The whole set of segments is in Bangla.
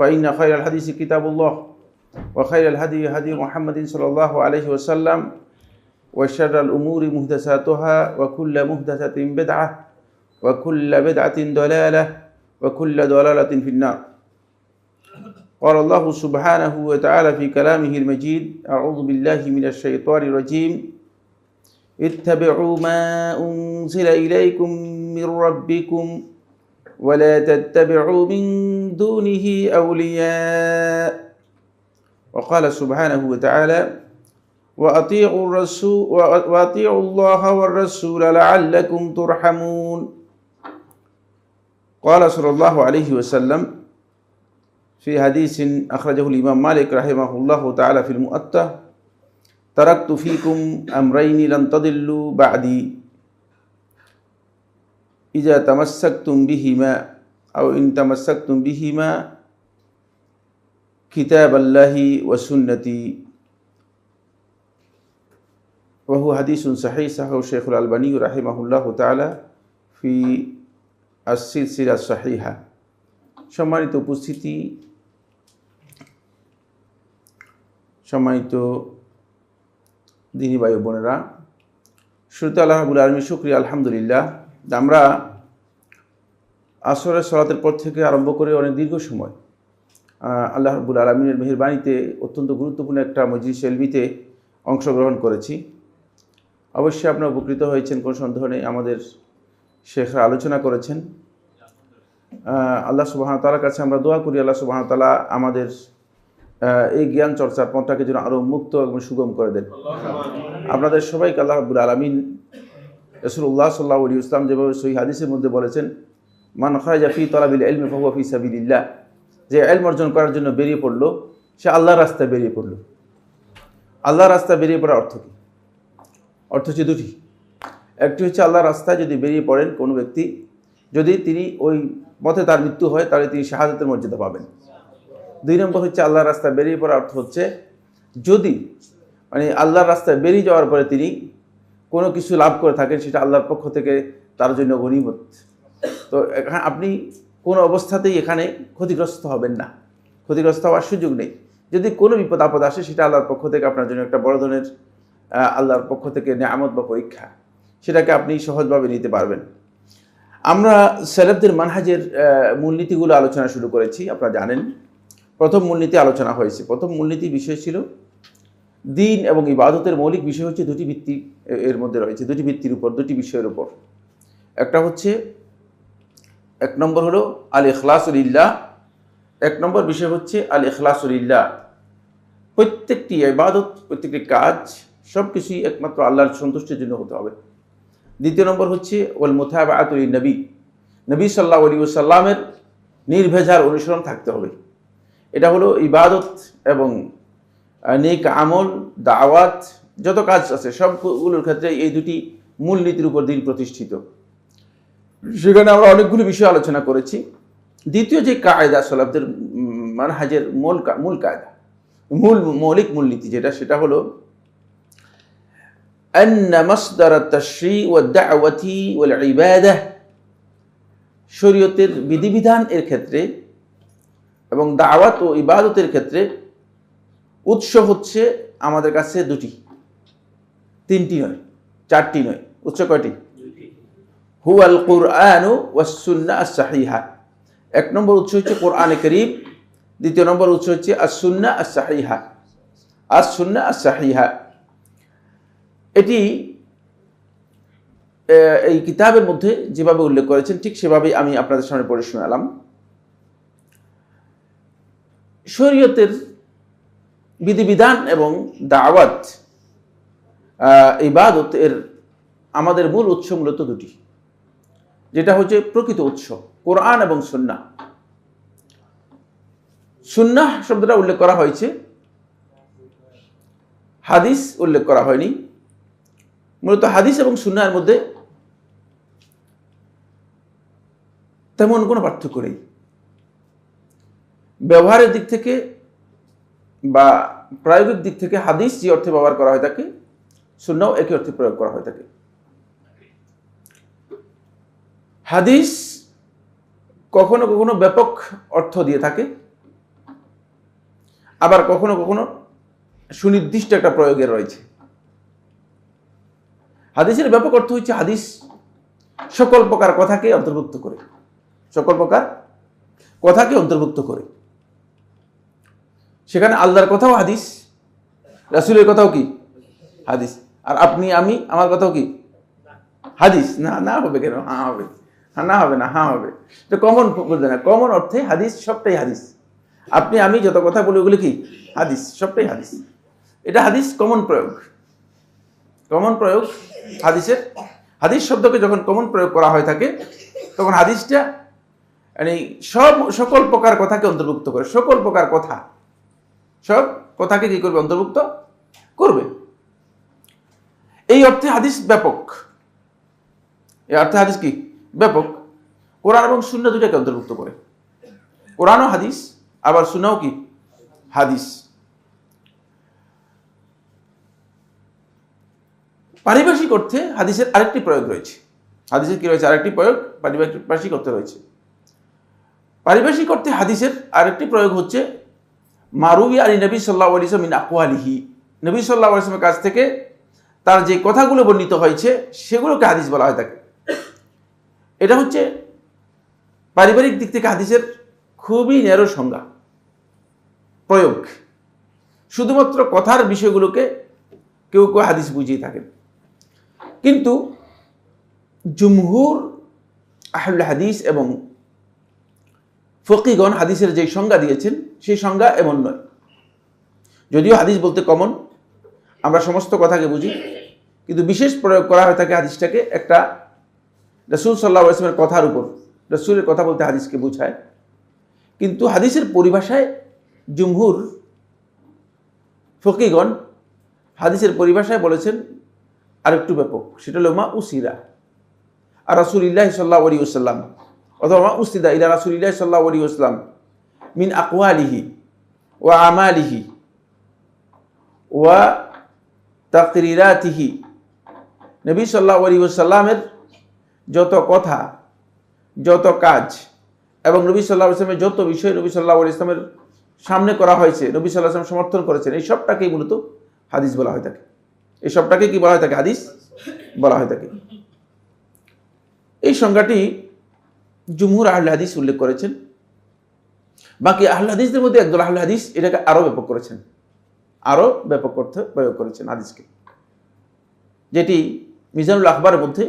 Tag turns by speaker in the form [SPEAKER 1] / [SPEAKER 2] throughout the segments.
[SPEAKER 1] فإن خير الحديث كتاب الله وخير الهدي هدي محمد صلى الله عليه وسلم وشر الأمور محدثاتها وكل محدثة بدعة وكل بدعة ضلالة وكل ضلالة في النار. قال الله سبحانه وتعالى في كلامه المجيد: أعوذ بالله من الشيطان الرجيم اتبعوا ما أنزل إليكم من ربكم ولا تتبعوا من دونه أولياء. وقال سبحانه وتعالى: وأطيعوا الله والرسول لعلكم ترحمون. قال صلى الله عليه وسلم في حديث أخرجه الإمام مالك رحمه الله تعالى في المؤتة: تركت فيكم أمرين لن تضلوا بعدي إذا تمسكتم بهما أو إن تمسكتم بهما كتاب الله وسنتي. وهو حديث صحيح صححه الشيخ الألباني رحمه الله تعالى في السلسلة الصحيحة. সম্মানিত উপস্থিতি, সম্মানিত দিনী ভাই বোনেরা, শুরুতে আল্লাহ রাব্বুল আলামিনের শুকরিয়া আলহামদুলিল্লাহ। আমরা আসরের সালাতের পর থেকে আরম্ভ করে অনেক দীর্ঘ সময় আল্লাহ রাব্বুল আলামিনের মেহেরবানিতে অত্যন্ত গুরুত্বপূর্ণ একটা মজলিস ইলমিতে অংশগ্রহণ করেছি। অবশ্যই আপনারা উপকৃত হয়েছেন, কোনো সন্দেহ নেই। আমাদের শেখরা আলোচনা করেছেন। আল্লাহ সুবহানাহু ওয়া তাআলার কাছে আমরা দোয়া করি, আল্লাহ সুবহানাহু ওয়া তাআলা আমাদের এই জ্ঞান চর্চার পথটাকে যেন আরও মুক্ত এবং সুগম করে দেন। আপনাদের সবাইকে আল্লাহ রাব্বুল আলামিন রাসূলুল্লাহ সাল্লাল্লাহু আলাইহি ওয়াসাল্লাম যেভাবে সহিহ হাদিসের মধ্যে বলেছেন, মান খারাজা ফি তালাবিল ইলমি ফাহুয়া ফি সাবিলিল্লাহ, যে ইলম অর্জন করার জন্য বেরিয়ে পড়লো সে আল্লাহর রাস্তায় বেরিয়ে পড়লো। আল্লাহর রাস্তায় বেরিয়ে পড়ার অর্থ কী? অর্থ হচ্ছে দুটি। একটি হচ্ছে আল্লাহর রাস্তায় যদি বেরিয়ে পড়েন কোনো ব্যক্তি, যদি তিনি ওই পথে তার মৃত্যু হয় তাহলে তিনি শাহাদাতের মর্যাদা পাবেন। দুই নম্বর হচ্ছে আল্লাহর রাস্তায় বেরিয়ে পড়ার অর্থ হচ্ছে যদি আল্লাহর রাস্তায় বেরিয়ে যাওয়ার পরে তিনি কোনো কিছু লাভ করে থাকেন, সেটা আল্লাহর পক্ষ থেকে তার জন্য গনিমত। তো এখানে আপনি কোনো অবস্থাতেই এখানে ক্ষতিগ্রস্ত হবেন না, ক্ষতিগ্রস্ত হওয়ার সুযোগ নেই। যদি কোনো বিপদ আপদ আসে সেটা আল্লাহর পক্ষ থেকে আপনার জন্য একটা বড় ধরনের আল্লাহর পক্ষ থেকে নেয়ামত বা পরীক্ষা, সেটাকে আপনি সহজভাবে নিতে পারবেন। আমরা সালাফদের মানহাজের মূলনীতিগুলো আলোচনা শুরু করেছি। আপনারা জানেন প্রথম মূলনীতি আলোচনা হয়েছে। প্রথম মূলনীতি বিষয় ছিল দ্বীন এবং ইবাদতের মৌলিক বিষয় হচ্ছে দুটি ভিত্তি এর মধ্যে রয়েছে, দুটি ভিত্তির উপর, দুটি বিষয়ের উপর। একটা হচ্ছে, এক নম্বর হলো আল ইখলাসু লিল্লাহ, এক নম্বর বিষয় হচ্ছে আল ইখলাসু লিল্লাহ। প্রত্যেকটি ইবাদত, প্রত্যেকটি কাজ সব কিছুই একমাত্র আল্লাহর সন্তুষ্টির জন্য হতে হবে। দ্বিতীয় নম্বর হচ্ছে ওয়াল মুতাবাআতু লিন-নবী, নবী সাল্লাল্লাহু আলাইহি ওয়াসাল্লামের নির্ভেজাল অনুসরণ থাকতে হবে। এটা হলো ইবাদত এবং নেক আমল, দাওয়াত, যত কাজ আছে সবগুলোর ক্ষেত্রে এই দুটি মূলনীতির উপর দিন প্রতিষ্ঠিত। সেখানে আমরা অনেকগুলো বিষয় আলোচনা করেছি। দ্বিতীয় যে কায়দা সালাফদের মানহাজের মূল কায়দা, মৌলিক মূলনীতি যেটা, সেটা হলো আন্না মাসদার আত-তাশরী ওয়া দাওয়াতি ওয়াল ইবাদাহ, শরীয়তের বিধিবিধান এর ক্ষেত্রে এবং দাওয়াত ও ইবাদতের ক্ষেত্রে উৎস হচ্ছে আমাদের কাছে দুটি, তিনটি নয়, চারটি নয়। উৎস কয়টি? হুয়াল কুরআনু ওয়াস সুন্নাহ আস-সাহিহা। এক নম্বর উৎস হচ্ছে কোরআনে কারীম, দ্বিতীয় নম্বর উৎস হচ্ছে আস-সুন্নাহ আস-সাহিহা, আস-সুন্নাহ আস-সাহিহা। এটি এই কিতাবের মধ্যে যেভাবে উল্লেখ করেছেন ঠিক সেভাবেই আমি আপনাদের সামনে পড়ে শোনালাম। শরীয়তের বিধিবিধান এবং দাওয়াত, ইবাদত এর আমাদের মূল উৎস মূলত দুটি, যেটা হচ্ছে প্রকৃত উৎস কোরআন এবং সুন্নাহ। সুন্নাহ শব্দটা উল্লেখ করা হয়েছে, হাদিস উল্লেখ করা হয়নি। মূলত হাদিস এবং সুন্নাহের মধ্যে তেমন কোনো পার্থক্য নেই। ব্যবহারের দিক থেকে বা প্রায়োগিক দিক থেকে হাদিস যে অর্থে ব্যবহার করা হয় থাকে, সুন্নাহও একই অর্থে প্রয়োগ করা হয় থাকে। হাদিস কখনো কখনো ব্যাপক অর্থ দিয়ে থাকে, আবার কখনো কখনো সুনির্দিষ্ট একটা প্রয়োগে রয়েছে। হাদিসের ব্যাপক অর্থ হচ্ছে হাদিস সকল প্রকার কথাকে অন্তর্ভুক্ত করে, সকল প্রকার কথাকে অন্তর্ভুক্ত করে। সেখানে আল্লাহর কথাও হাদিস, রাসূলের কথাও কি হাদিস, আর আপনি আমি আমার কথাও কি হাদিস। না না হবে কেন? হ্যাঁ হবে, হ্যাঁ না হবে না, হ্যাঁ হবে। তো কমন বলতে না, কমন অর্থে হাদিস সবটাই হাদিস। আপনি আমি যত কথা বলি ওগুলি কি হাদিস, সবটাই হাদিস। এটা হাদিস কমন প্রয়োগ, কমন প্রয়োগ হাদিসের। হাদিস শব্দকে যখন কমন প্রয়োগ করা হয়ে থাকে তখন হাদিসটা মানে সকল প্রকার কথাকে অন্তর্ভুক্ত করে, সকল প্রকার কথা, সব কথাকে কি করবে? অন্তর্ভুক্ত করবে। এই অর্থে হাদিস ব্যাপক, এই অর্থে হাদিস কি ব্যাপক। কোরআন এবং সুন্নাহ দুটাকে অন্তর্ভুক্ত করে। কোরআনও হাদিস, আবার সুন্নাহও কি হাদিস। পারিভাষিক অর্থে হাদিসের আরেকটি প্রয়োগ রয়েছে। হাদিসের কি রয়েছে? আরেকটি প্রয়োগ পারিভাষিক অর্থে রয়েছে। পারিভাষিক অর্থে হাদিসের আরেকটি প্রয়োগ হচ্ছে মারুবি আলী নবী সাল্লাল্লাহু আলাইহি ওয়াসাল্লাম মিন আকওয়ালিহি, নবী সাল্লাল্লাহু আলাইহি ওয়াসাল্লামের কাছ থেকে তার যে কথাগুলো বর্ণিত হয়েছে সেগুলোকে হাদিস বলা হয় থাকে। এটা হচ্ছে পারিবারিক দিক থেকে হাদিসের খুবই ন্যারো সংজ্ঞা, প্রয়োগ। শুধুমাত্র কথার বিষয়গুলোকে কেউ কেউ হাদিস বুঝিয়ে থাকেন, কিন্তু জুমহুর আহলুল হাদিস এবং ফকিগণ হাদিসের যে সংজ্ঞা দিয়েছেন সেই সংজ্ঞা এমন নয়। যদিও হাদিস বলতে কমন, আমরা সমস্ত কথাকে বুঝি, কিন্তু বিশেষ প্রয়োগ করা হয়ে থাকে হাদিসটাকে একটা রাসূল সাল্লাল্লাহু আলাইহি ওয়াসাল্লামের কথার উপর। রাসূলের কথা বলতে হাদিসকে বোঝায়, কিন্তু হাদিসের পরিভাষায় জুমহুর ফকিগণ হাদিসের পরিভাষায় বলেছেন আরেকটু ব্যাপক। সেটা হলো মা উসিরা আর রাসূলিল্লাহ সাল্লাল্লাহু আলাইহি ওয়াসাল্লাম, অথবা মা উসিদা ইলা রাসূলিল্লাহ সাল্লাল্লাহু আলাইহি ওয়াসাল্লাম মিন আকওয়ালিহি ওয়া আমালিহি ওয়া তাকরিরাতিহি। নবী সাল্লাল্লাহু আলাইহি ওয়াসাল্লামের যত কথা, যত কাজ এবং নবী সাল্লাল্লাহু আলাইহি ওয়াসাল্লামের যত বিষয় নবী সাল্লাল্লাহু আলাইহি ওয়াসাল্লামের সামনে করা হয়েছে, নবী সাল্লাল্লাহু আলাইহি ওয়াসাল্লাম সমর্থন করেছেন, এই সবটাকেই মূলত হাদিস বলা হয়ে থাকে। এই সবটাকে কি বলা হয়ে থাকে? হাদিস বলা হয়ে থাকে। এই সংজ্ঞাটি জুমহুর আহলে হাদিস উল্লেখ করেছেন। বাকি আহলে হাদিসদের মধ্যে একদল আহলে হাদিস এটাকে আরো ব্যাপক করেছেন, আরো ব্যাপক অর্থে প্রয়োগ করেছেন হাদিসকে, যেটি মিজানুল আখবারের মধ্যে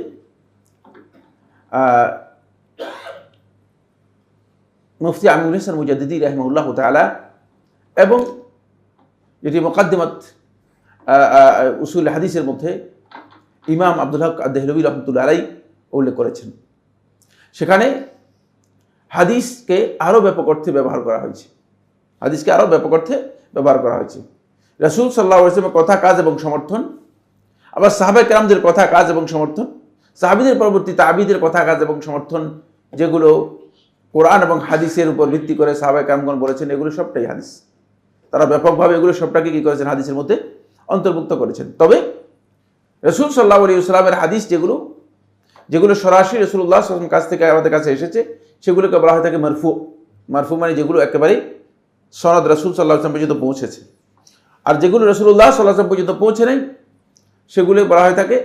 [SPEAKER 1] মুফতি আমিনুল ইহসান মুজাদ্দিদি রাহিমাহুল্লাহ তাআলা এবং যেটি মুকাদ্দিমাত উসুল হাদিসের মধ্যে ইমাম আব্দুল হক আদ-দেহলভী রাহমাতুল্লাহ আলাইহি উল্লেখ করেছেন। সেখানে হাদিসকে আরো ব্যাপক অর্থে ব্যবহার করা হয়েছে, হাদিসকে আরো ব্যাপক অর্থে ব্যবহার করা হয়েছে। রাসূল সাল্লাল্লাহু আলাইহি ওয়াসাল্লামের কথা, কাজ এবং সমর্থন, আবার সাহাবায়ে কেরামদের কথা, কাজ এবং সমর্থন, সাহাবীদের পরবর্তী তাবিঈদের কথা, কাজ এবং সমর্থন, যেগুলো কোরআন এবং হাদিসের উপর ভিত্তি করে সাহাবায়ে কেরামগণ বলেছেন, এগুলো সবটাই হাদিস। তারা ব্যাপকভাবে এগুলো সবটাকে কি করেছেন? হাদিসের মধ্যে অন্তর্ভুক্ত করেছেন। তবে রাসূল সাল্লাল্লাহু আলাইহি ওয়াসাল্লামের হাদিস যেগুলো সরাসরি রাসূলুল্লাহ সাল্লাল্লাহু আলাইহি ওয়াসাল্লামের কাছ থেকে আমাদের কাছে এসেছে, সেগুলোকে বলা হয় থাকে মারফু। মারফু মানে যেগুলো একেবারে সনদ রাসূল সাল্লাল্লাহু আলাইহি ওয়াসাল্লাম পর্যন্ত পৌঁছেছে। আর যেগুলো রাসূলুল্লাহ সাল্লাল্লাহু আলাইহি ওয়াসাল্লাম পর্যন্ত পৌঁছে নাই, সেগুলো বলা হয় থাকে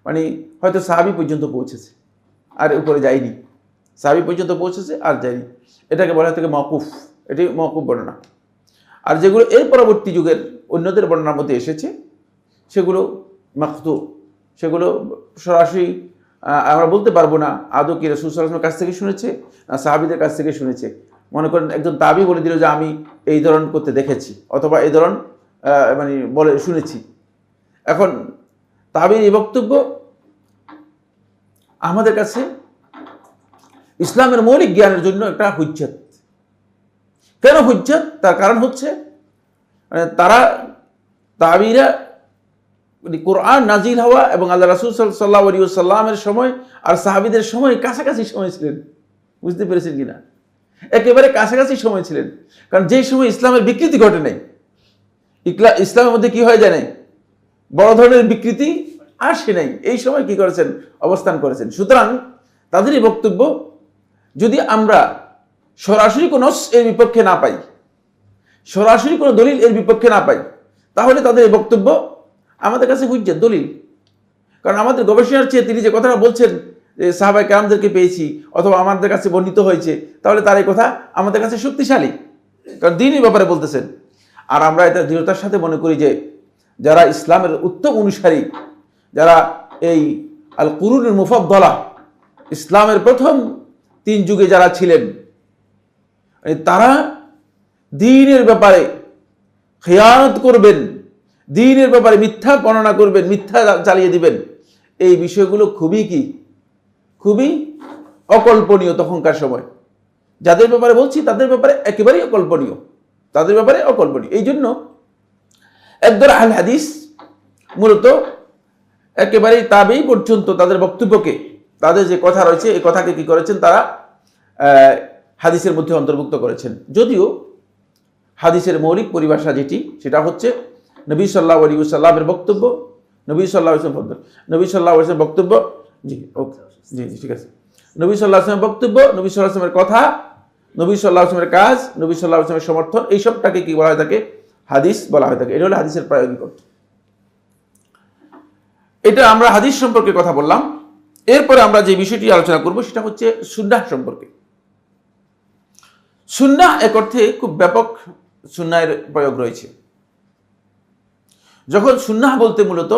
[SPEAKER 1] মানে হয়তো সাহাবী পর্যন্ত পৌঁছেছে আর উপরে যায়নি, সাহাবী পর্যন্ত পৌঁছেছে আর যায়নি, এটাকে বলা হয় থাকে মাওকুফ। এটি মাওকুফ বর্ণনা। আর যেগুলো এর পরবর্তী যুগের অন্যদের বর্ণনার মধ্যে এসেছে সেগুলো মাকতু, সেগুলো সরাসরি আমরা বলতে পারবো না আদৌ কি রাসূল সাল্লাল্লাহু আলাইহি ওয়াসাল্লামের কাছ থেকে শুনেছে না সাহাবীদের কাছ থেকে শুনেছে। মনে করেন একজন তাবী বলে দিল যে আমি এই ধরন করতে দেখেছি, অথবা এই ধরন মানে বলে শুনেছি। এখন তাবীর এই বক্তব্য আমাদের কাছে ইসলামের মৌলিক জ্ঞানের জন্য একটা হুজ্জত। কেন হুজ্জত? তার কারণ হচ্ছে তারা তাবীরা কোরআন নাজিল হওয়া এবং আল্লাহ রাসূল সাল্লাল্লাহু আলাইহি ওয়াসাল্লামের সময় আর সাহাবীদের সময় কাছাকাছি সময় ছিলেন। বুঝতে পেরেছেন কিনা? একেবারে কাছাকাছি সময় ছিলেন। কারণ যেই সময় ইসলামের বিকৃতি ঘটে নাই, ইসলামের মধ্যে কি হয়ে যায় নাই, বড় ধরনের বিকৃতি আসে নাই, এই সময় কি করেছেন? অবস্থান করেছেন। সুতরাং তাদের এই বক্তব্য যদি আমরা সরাসরি কোনো এর বিপক্ষে না পাই, সরাসরি কোনো দলিল এর বিপক্ষে না পাই, তাহলে তাদের এই বক্তব্য আমাদের কাছে হুজ্জত দলিল। কারণ আমাদের গবেষণার চেয়ে তিনি যে কথাটা বলছেন যে সাহাবায়ে কেরামদেরকে পেয়েছি অথবা আমাদের কাছে বর্ণিত হয়েছে, তাহলে তার এই কথা আমাদের কাছে শক্তিশালী, কারণ দ্বীনের ব্যাপারে বলতেছেন। আর আমরা এটা দৃঢ়তার সাথে মনে করি যে যারা ইসলামের উত্তম অনুসারী, যারা এই আল কুরুনুল মুফাদ্দালা, ইসলামের প্রথম 3 যুগে যারা ছিলেন, তারা দ্বীনের ব্যাপারে খেয়ানত করবেন, দ্বীনের ব্যাপারে মিথ্যা বর্ণনা করবেন, মিথ্যা চালিয়ে দিবেন, এই বিষয়গুলো খুবই অকল্পনীয় তখনকার সময়। যাদের ব্যাপারে বলছি তাদের ব্যাপারে একেবারেই অকল্পনীয়, তাদের ব্যাপারে অকল্পনীয়। এই জন্য একদল আহলে হাদিস মূলত একেবারেই তাবেই পর্যন্ত তাদের বক্তব্যকে, তাদের যে কথা রয়েছে এই কথাকে কি করেছেন, তারা হাদিসের মধ্যে অন্তর্ভুক্ত করেছেন। যদিও হাদিসের মৌলিক পরিভাষা যেটি, সেটা হচ্ছে নবী সাল্লাল্লাহু আলাইহি ওয়াসাল্লামের বক্তব্য, নবী সাল্লাল্লাহু আলাইহি ওয়াসাল্লামের বক্তব্য, জি ওকে, জি ঠিক আছে, নবী সাল্লাল্লাহু আলাইহি ওয়াসাল্লামের বক্তব্য, নবী সাল্লাল্লাহু আলাইহি ওয়াসাল্লামের কথা, নবী সাল্লাল্লাহু আলাইহি ওয়াসাল্লামের কাজ, নবী সাল্লাল্লাহু আলাইহি ওয়াসাল্লামের সমর্থন, এই সবটাকে কি বলা হয়ে থাকে, হাদিস বলা হয়ে থাকে। এটা হলো হাদিসের প্রায়োগিক অর্থ। এটা আমরা হাদিস সম্পর্কে কথা বললাম। এরপরে আমরা যে বিষয়টি আলোচনা করব সেটা হচ্ছে সুন্নাহ সম্পর্কে। সুন্নাহ এক অর্থে খুব ব্যাপক সুন্নাহের প্রয়োগ রয়েছে। যখন সুন্নাহ বলতে মূলত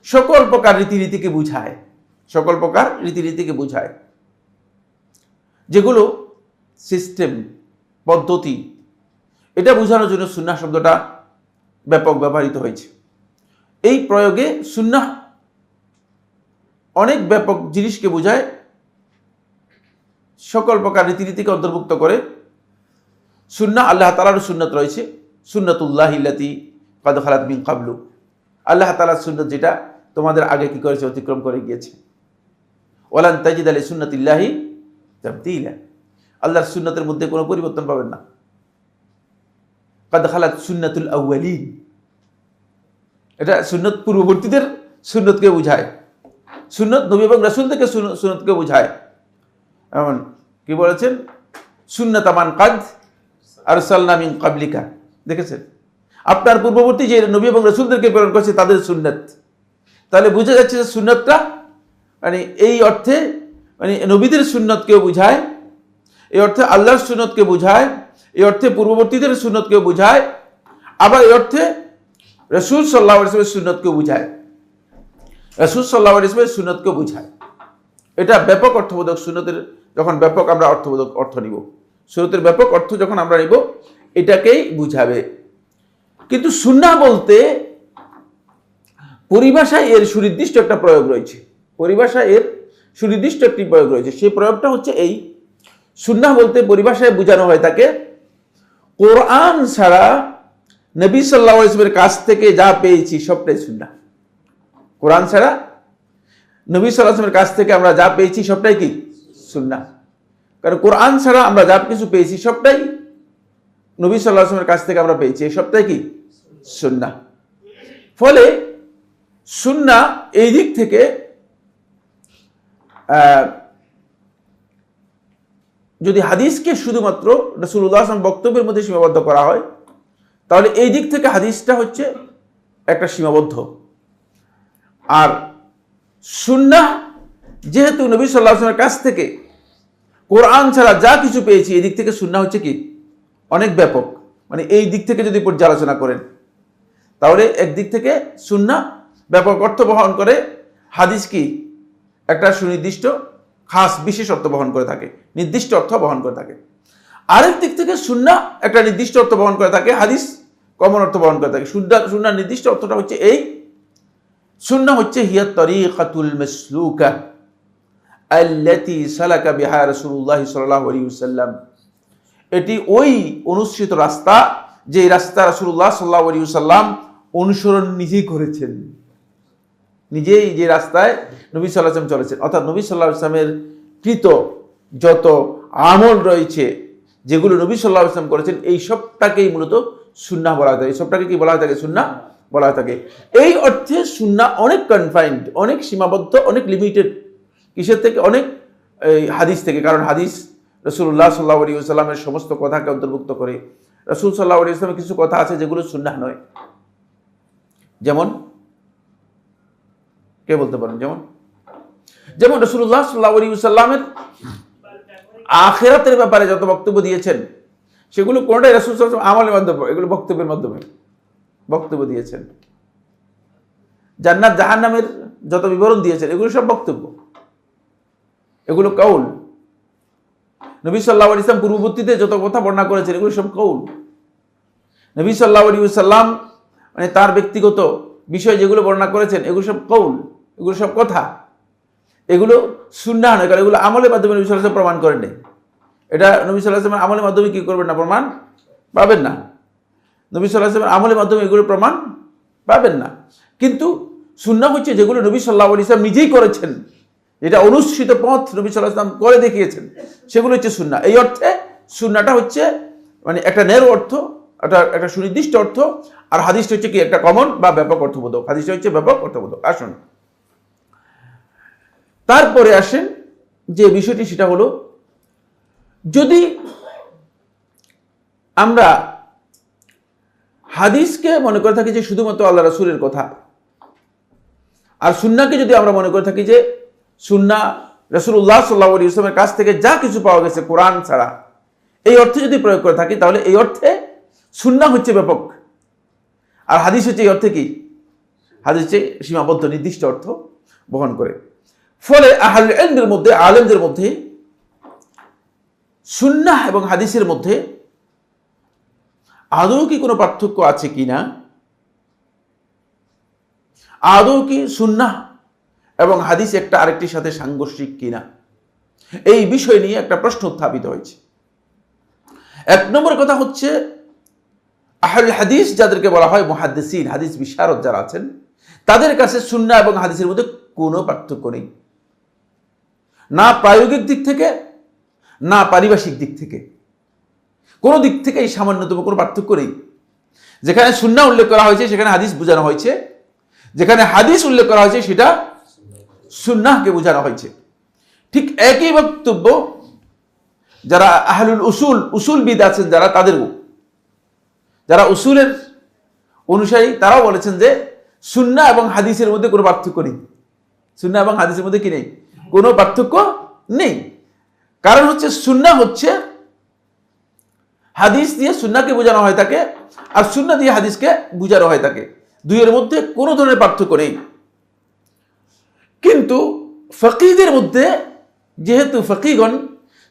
[SPEAKER 1] সকল প্রকার রীতিনীতিকে বুঝায়, সকল প্রকার রীতিনীতিকে বুঝায়, যেগুলো সিস্টেম, পদ্ধতি, এটা বোঝানোর জন্য সুন্নাহ শব্দটা ব্যাপক ব্যবহৃত হয়েছে। এই প্রয়োগে সুন্নাহ অনেক ব্যাপক জিনিসকে বোঝায়, সকল প্রকার রীতিনীতিকে অন্তর্ভুক্ত করে। সুন্নাহ আল্লাহ তাআলার সুন্নাত রয়েছে, সুন্নাতুল্লাহিল্লাতী কাদ খালাত মিন ক্বাবলু, আল্লাহ তাআলার সুন্নাত যেটা তোমাদের আগে কি করেছে, অতিক্রম করে গিয়েছে। ওয়ালান তাজিদা লিসুন্নাতিল্লাহি তাবদীলা, আল্লাহর সুন্নাতের মধ্যে কোনো পরিবর্তন পাবেন না। কাদ খালাত সুন্নাতুল আউয়ালিন, এটা সুন্নত পূর্ববর্তীদের সুন্নতকে বোঝায়, সুন্নত নবী এবং রাসূল থেকে সুন্নতকে বোঝায়। এমন কি বলেছেন, সুন্নাতা মান কাদ আরসালনা মিন ক্বাবলিকা, দেখেছেন আপনার পূর্ববর্তী যে নবী এবং রাসূলদেরকে প্রেরণ করেছে তাদের সুন্নাত। তাহলে বোঝা যাচ্ছে যে সুন্নাতটা মানে এই অর্থে মানে নবীদের সুন্নতকেও বোঝায়, এই অর্থে আল্লাহর সুন্নতকে বোঝায়, এই অর্থে পূর্ববর্তীদের সুন্নতকেও বোঝায়, আবার এই অর্থে রাসূল সাল্লাল্লাহু আলাইহি ওয়াসাল্লামের সুন্নতকেও বোঝায়, রাসূল সাল্লাল্লাহু আলাইহি ওয়াসাল্লামের সুন্নতকেও বোঝায়। এটা ব্যাপক অর্থবোধক। সুন্নতের যখন ব্যাপক আমরা অর্থবোধক অর্থ নিব, সুন্নতের ব্যাপক অর্থ যখন আমরা নিব, এটাকেই বুঝাবে। কিন্তু সুন্নাহ বলতে পরিভাষায় এর সুনির্দিষ্ট একটা প্রয়োগ রয়েছে, পরিভাষায় এর সুনির্দিষ্ট একটি প্রয়োগ রয়েছে। সেই প্রয়োগটা হচ্ছে এই, সুন্নাহ বলতে পরিভাষায় বোঝানো হয় তাকে কোরআন ছাড়া নবী সাল্লাল্লাহু আলাইহি ওয়াসাল্লামের কাছ থেকে যা পেয়েছি সবটাই সুন্নাহ। কোরআন ছাড়া নবী সাল্লাল্লাহু আলাইহি ওয়াসাল্লামের কাছ থেকে আমরা যা পেয়েছি সবটাই কি সুন্নাহ। কারণ কোরআন ছাড়া আমরা যা কিছু পেয়েছি সবটাই নবী সাল্লাল্লাহু আলাইহি ওয়াসাল্লামের কাছ থেকে আমরা পেয়েছি, এই সবটাই কি সুন্নাহ। ফলে সুন্নাহ এই দিক থেকে যদি হাদিসকে শুধুমাত্র রাসূলুল্লাহ সাল্লাল্লাহু আলাইহি ওয়াসাল্লাম বক্তব্যের মধ্যে সীমাবদ্ধ করা হয়, তাহলে এই দিক থেকে হাদিসটা হচ্ছে একটা সীমাবদ্ধ। আর সুন্নাহ যেহেতু নবী সাল্লাল্লাহু আলাইহি ওয়াসাল্লামের কাছ থেকে কোরআন ছাড়া যা কিছু পেয়েছি, এই দিক থেকে সুন্নাহ হচ্ছে কি অনেক ব্যাপক। মানে এই দিক থেকে যদি পর্যালোচনা করেন, তাহলে একদিক থেকে সুন্নাহ ব্যাপক অর্থ বহন করে, হাদিস কি একটা সুনির্দিষ্ট খাস বিশেষ অর্থ বহন করে থাকে, নির্দিষ্ট অর্থ বহন করে থাকে। আরেক দিক থেকে সুন্নাহ একটা নির্দিষ্ট অর্থ বহন করে থাকে, হাদিস কমন অর্থ বহন করে থাকে। সুন্নাহ নির্দিষ্ট অর্থটা হচ্ছে এই, সুন্নাহ হচ্ছে হিয়া তরিকাতুল মাসলুকা আল্লাতী সালাকা বিহা রাসূলুল্লাহ সাল্লাল্লাহু আলাইহি ওয়াসাল্লাম, এটি ওই অনুসৃত রাস্তা যে রাস্তা রাসূলুল্লাহ সাল্লাল্লাহু আলাইহি ওয়াসাল্লাম অনুসরণ নিজেই করেছেন, নিজেই যে রাস্তায় নবী সাল্লাল্লাহু আলাইহি ওয়াসাল্লাম চলেছেন। অর্থাৎ নবী সাল্লাল্লাহু আলাইহি ওয়াসাল্লামের কৃত যত আমল রয়েছে, যেগুলো নবী সাল্লাল্লাহু আলাইহি ওয়াসাল্লাম করেছেন, এই সবটাকেই মূলত সুন্নাহ বলা হয় থাকে। এই সবটাকে কি বলা হয় থাকে? সুন্নাহ বলা হয় থাকে। এই অর্থে সুন্নাহ অনেক কনফাইন্ড, অনেক সীমাবদ্ধ, অনেক লিমিটেড। কিসের থেকে? অনেক হাদিস থেকে। কারণ হাদিস রাসূলুল্লাহ সাল্লাল্লাহু আলাইহি ওয়াসাল্লামের সমস্ত কথাকে অন্তর্ভুক্ত করে, রাসূল সাল্লাল্লাহু আলাইহি ওয়াসাল্লামের কিছু কথা আছে যেগুলো সুন্নাহ নয়। যেমন কে বলতে পারেন? যেমন রাসূলুল্লাহ সাল্লাল্লাহু আলাইহি ওয়াসাল্লামের আখিরাতের ব্যাপারে যত বক্তব্য দিয়েছেন সেগুলো কোনটাই রাসূল সাল্লাল্লাহু আলাইহি ওয়াসাল্লাম আমলের মাধ্যমে, এগুলো বক্তব্যের মাধ্যমে বক্তব্য দিয়েছেন। জান্নাত জাহান্নামের যত বিবরণ দিয়েছেন এগুলো সব বক্তব্য, এগুলো কাউল। নবী সাল্লাল্লাহু আলাইহি ওয়াসাল্লাম পূর্ববর্তীতে যত কথা বর্ণনা করেছেন এগুলো সব কাউল। নবী সাল্লাল্লাহু আলাইহি ওয়াসাল্লাম মানে তার ব্যক্তিগত বিষয় যেগুলো বর্ণনা করেছেন এগুলো সব কাউল, এগুলো সব কথা, এগুলো সুন্নাহ নয়। কারণ এগুলো আমলের মাধ্যমে নবী সাল্লাল্লাহু আলাইহি ওয়াসাল্লাম প্রমাণ করেননি। এটা নবী সাল্লাল্লাহু আলাইহি ওয়াসাল্লাম আমলের মাধ্যমে কি করবেন না? প্রমাণ পাবেন না। নবী সাল্লাল্লাহু আলাইহি ওয়াসাল্লাম আমলের মাধ্যমে এগুলো প্রমাণ পাবেন না। কিন্তু সুন্নাহ হচ্ছে যেগুলো নবী সাল্লাল্লাহু আলাইহি ওয়াসাল্লাম নিজেই করেছেন, যেটা অনুসৃত পথ নবী সাল্লাল্লাহু আলাইহি ওয়াসাল্লাম করে দেখিয়েছেন, সেগুলো হচ্ছে সুন্নাহ। এই অর্থে সুন্নাহটা হচ্ছে মানে একটা ন্যারো অর্থ, একটা সুনির্দিষ্ট অর্থ, আর হাদিসটা হচ্ছে কি একটা কমন বা ব্যাপক অর্থবোধক। হাদিসটা হচ্ছে ব্যাপক অর্থবোধক। আসুন তারপরে আসেন যে বিষয়টি, সেটা হলো যদি আমরা হাদিসকে মনে করে থাকি যে শুধুমাত্র আল্লাহ রাসূলের কথা, আর সুন্নাহকে যদি আমরা মনে করে থাকি যে সুন্নাহ রাসূলুল্লাহ সাল্লাল্লাহু আলাইহি ওয়াসাল্লামের কাছ থেকে যা কিছু পাওয়া গেছে কোরআন ছাড়া, এই অর্থে যদি প্রয়োগ করে থাকি, তাহলে এই অর্থে সুন্নাহ হচ্ছে ব্যাপক, আর হাদিস হচ্ছে এই অর্থে কি? হাদিস হচ্ছে সীমাবদ্ধ নির্দিষ্ট অর্থ বহন করে। ফলে আহলুল ইলমের মধ্যে, আলেমদের মধ্যে সুন্নাহ এবং হাদিসের মধ্যে আদৌ কি কোনো পার্থক্য আছে কিনা, আদৌ কি সুন্নাহ এবং হাদিস একটা আরেকটির সাথে সাংঘর্ষিক কিনা, এই বিষয় নিয়ে একটা প্রশ্ন উত্থাপিত হয়েছে। এক নম্বর কথা হচ্ছে আহলুল হাদিস যাদেরকে বলা হয় মুহাদ্দিসিন, হাদিস বিশারদ যারা আছেন, তাদের কাছে সুন্নাহ এবং হাদিসের মধ্যে কোনো পার্থক্য নেই, না প্রায়োগিক দিক থেকে না পারিভাষিক দিক থেকে, কোনো দিক থেকে এই সামান্যতম কোনো পার্থক্য নেই। যেখানে সুন্নাহ উল্লেখ করা হয়েছে সেখানে হাদিস বোঝানো হয়েছে, যেখানে হাদিস উল্লেখ করা হয়েছে সেটা সুন্নাহকে বোঝানো হয়েছে। ঠিক একই বক্তব্য যারা আহলুল উসুলবিদ আছেন যারা, তাদেরও, যারা উসুলের অনুসারী, তারাও বলেছেন যে সুন্নাহ এবং হাদিসের মধ্যে কোনো পার্থক্য নেই। সুন্নাহ এবং হাদিসের মধ্যে কি নেই? কোনো পার্থক্য নেই। কারণ হচ্ছে সুন্নাহ হচ্ছে হাদিস দিয়ে সুন্নাহকে বোঝানো হয় থাকে, আর সুন্নাহ দিয়ে হাদিসকে বোঝানো হয় থাকে, দুইয়ের মধ্যে কোনো ধরনের পার্থক্য নেই। কিন্তু ফকিহদের মধ্যে, যেহেতু ফকিহগণ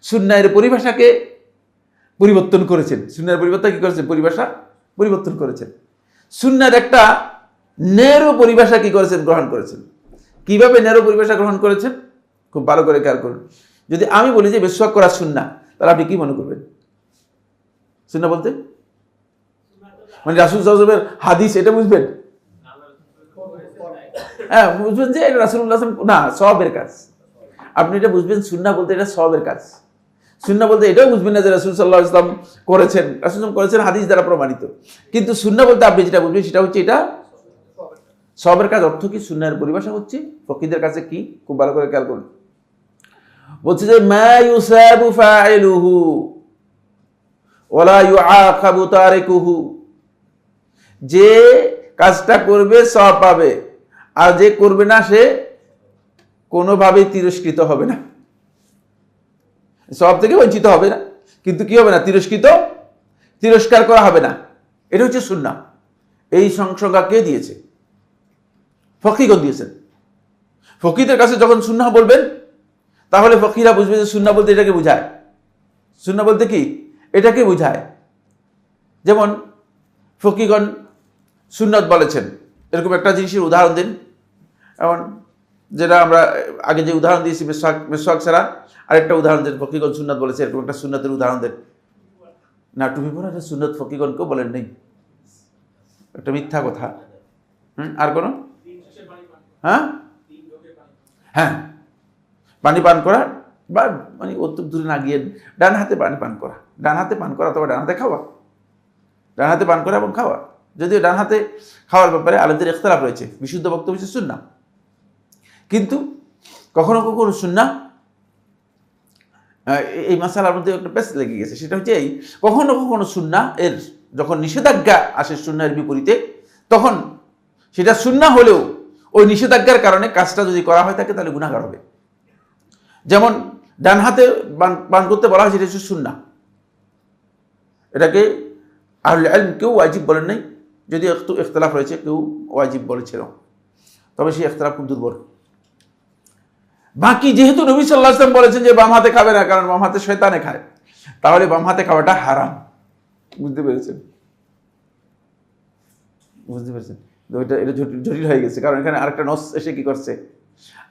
[SPEAKER 1] সুন্নাহের পরিভাষাকে পরিবর্তন করেছেন, সুন্নাহের পরিবর্তন কি করেছেন? পরিভাষা পরিবর্তন করেছেন। সুন্নাহর একটা ন্যারো পরিভাষা কি করেছেন? গ্রহণ করেছেন। কিভাবে ন্যারো পরিভাষা গ্রহণ করেছেন? খুব ভালো করে খেয়াল করুন। যদি আমি বলি যে মিসওয়াক করা সুন্নাহ, তাহলে আপনি কি মনে করবেন? সুন্নাহ বলতে মানে রাসূল সাল্লাল্লাহু আলাইহি ওয়াসাল্লামের হাদিস, এটা বুঝবেন? হ্যাঁ, বুঝবেন যে এটা রাসূলুল্লাহ সাল্লাল্লাহু আলাইহি ওয়াসাল্লাম না, সওয়াবের কাজ। আপনি এটা বুঝবেন সুন্নাহ বলতে এটা সওয়াবের কাজ। সুন্নাহ বলতে এটাও বুঝবেন না যে রাসূল সাল্লাল্লাহু আলাইহি ওয়াসাল্লাম করেছেন, রাসূল করেছেন হাদিস দ্বারা প্রমাণিত। কিন্তু সুন্নাহ বলতে আপনি যেটা বুঝবেন সেটা হচ্ছে এটা সওয়াবের কাজ। অর্থ কি? সুন্নাহের পরিভাষা হচ্ছে ফকিহদের কাছে কি? খুব ভালো করে খেয়াল করুন। বলছে যে মা ইউসাবু ফাইলুহু ওয়ালা ইউআকাবু তারিকুহু, যে কাজটা করবে সওয়াব পাবে, আর যে করবে না সে কোনোভাবেই তিরস্কৃত হবে না। সওয়াব থেকে বঞ্চিত হবে না, কিন্তু কি হবে না? তিরস্কার করা হবে না। এটা হচ্ছে সুন্নাহ। এই সংজ্ঞা কে দিয়েছে? ফকিহগণ দিয়েছেন। ফকিহদের কাছে যখন সুন্নাহ বলবেন, তাহলে ফকিহরা বুঝবে যে সুন্নাহ বলতে এটাকে বোঝায়। সুন্নাহ বলতে কি? এটাকে বোঝায়। যেমন ফকিহগণ সুন্নাত বলেছেন, এরকম একটা জিনিসের উদাহরণ দিন। এমন যেটা আমরা আগে যে উদাহরণ দিয়েছি মিসওয়াক ছাড়া আরেকটা উদাহরণ দেন। ফকিহগণ সুন্নাত বলেছে, এরকম একটা সুন্নাতের উদাহরণ দেন না। টুপি পরা এটা সুন্নাত ফকিহগণকেও বলেন নেই, একটা মিথ্যা কথা। আর কোনো? হ্যাঁ, পানি পান করা, বা মানে অত দূরে না গিয়ে ডান হাতে পানি পান করা, ডান হাতে পান করা অথবা ডান হাতে খাওয়া, ডান হাতে পান করা এবং খাওয়া। যদিও ডান হাতে খাওয়ার ব্যাপারে আলেমদের ইখতিলাফ রয়েছে, বিশুদ্ধ বক্তব্য হচ্ছে সুন্নাহ। কিন্তু কখনো কখনো সুন্নাহ এই মাসালার মধ্যে একটা পেস লেগে গেছে, সেটা হচ্ছে এই, কখনো কখনো সুন্নাহ এর যখন নিষেধাজ্ঞা আসে সুন্নাহের বিপরীতে, তখন সেটা সুন্নাহ হলেও ওই নিষেধাজ্ঞার কারণে কাজটা যদি করা হয় থাকে তাহলে গুনাহগার হবে। যেমন ডান হাতে পান করতে বলা হয়, সেটা হচ্ছে সুন্নাহ। এটাকে আহলুল ইলম কেউ ওয়াজিব বলেন নাই, যদি একটু ইখতিলাফ রয়েছে, কেউ ওয়াজিব বলেছিল, তবে সেই ইখতিলাফ খুব দুর্বল। বাকি যেহেতু নবী সাল্লাল্লাহু আলাইহি ওয়াসাল্লাম বলেছেন যে বাম হাতে খাবে না, কারণ বাম হাতে শয়তানে খায়, তাহলে বাম হাতে খাওয়াটা হারাম। বুঝতে পেরেছেন? বুঝতে পেরেছেন? এটা জটিল হয়ে গেছে, কারণ এখানে আরেকটা নস এসে কি করছে,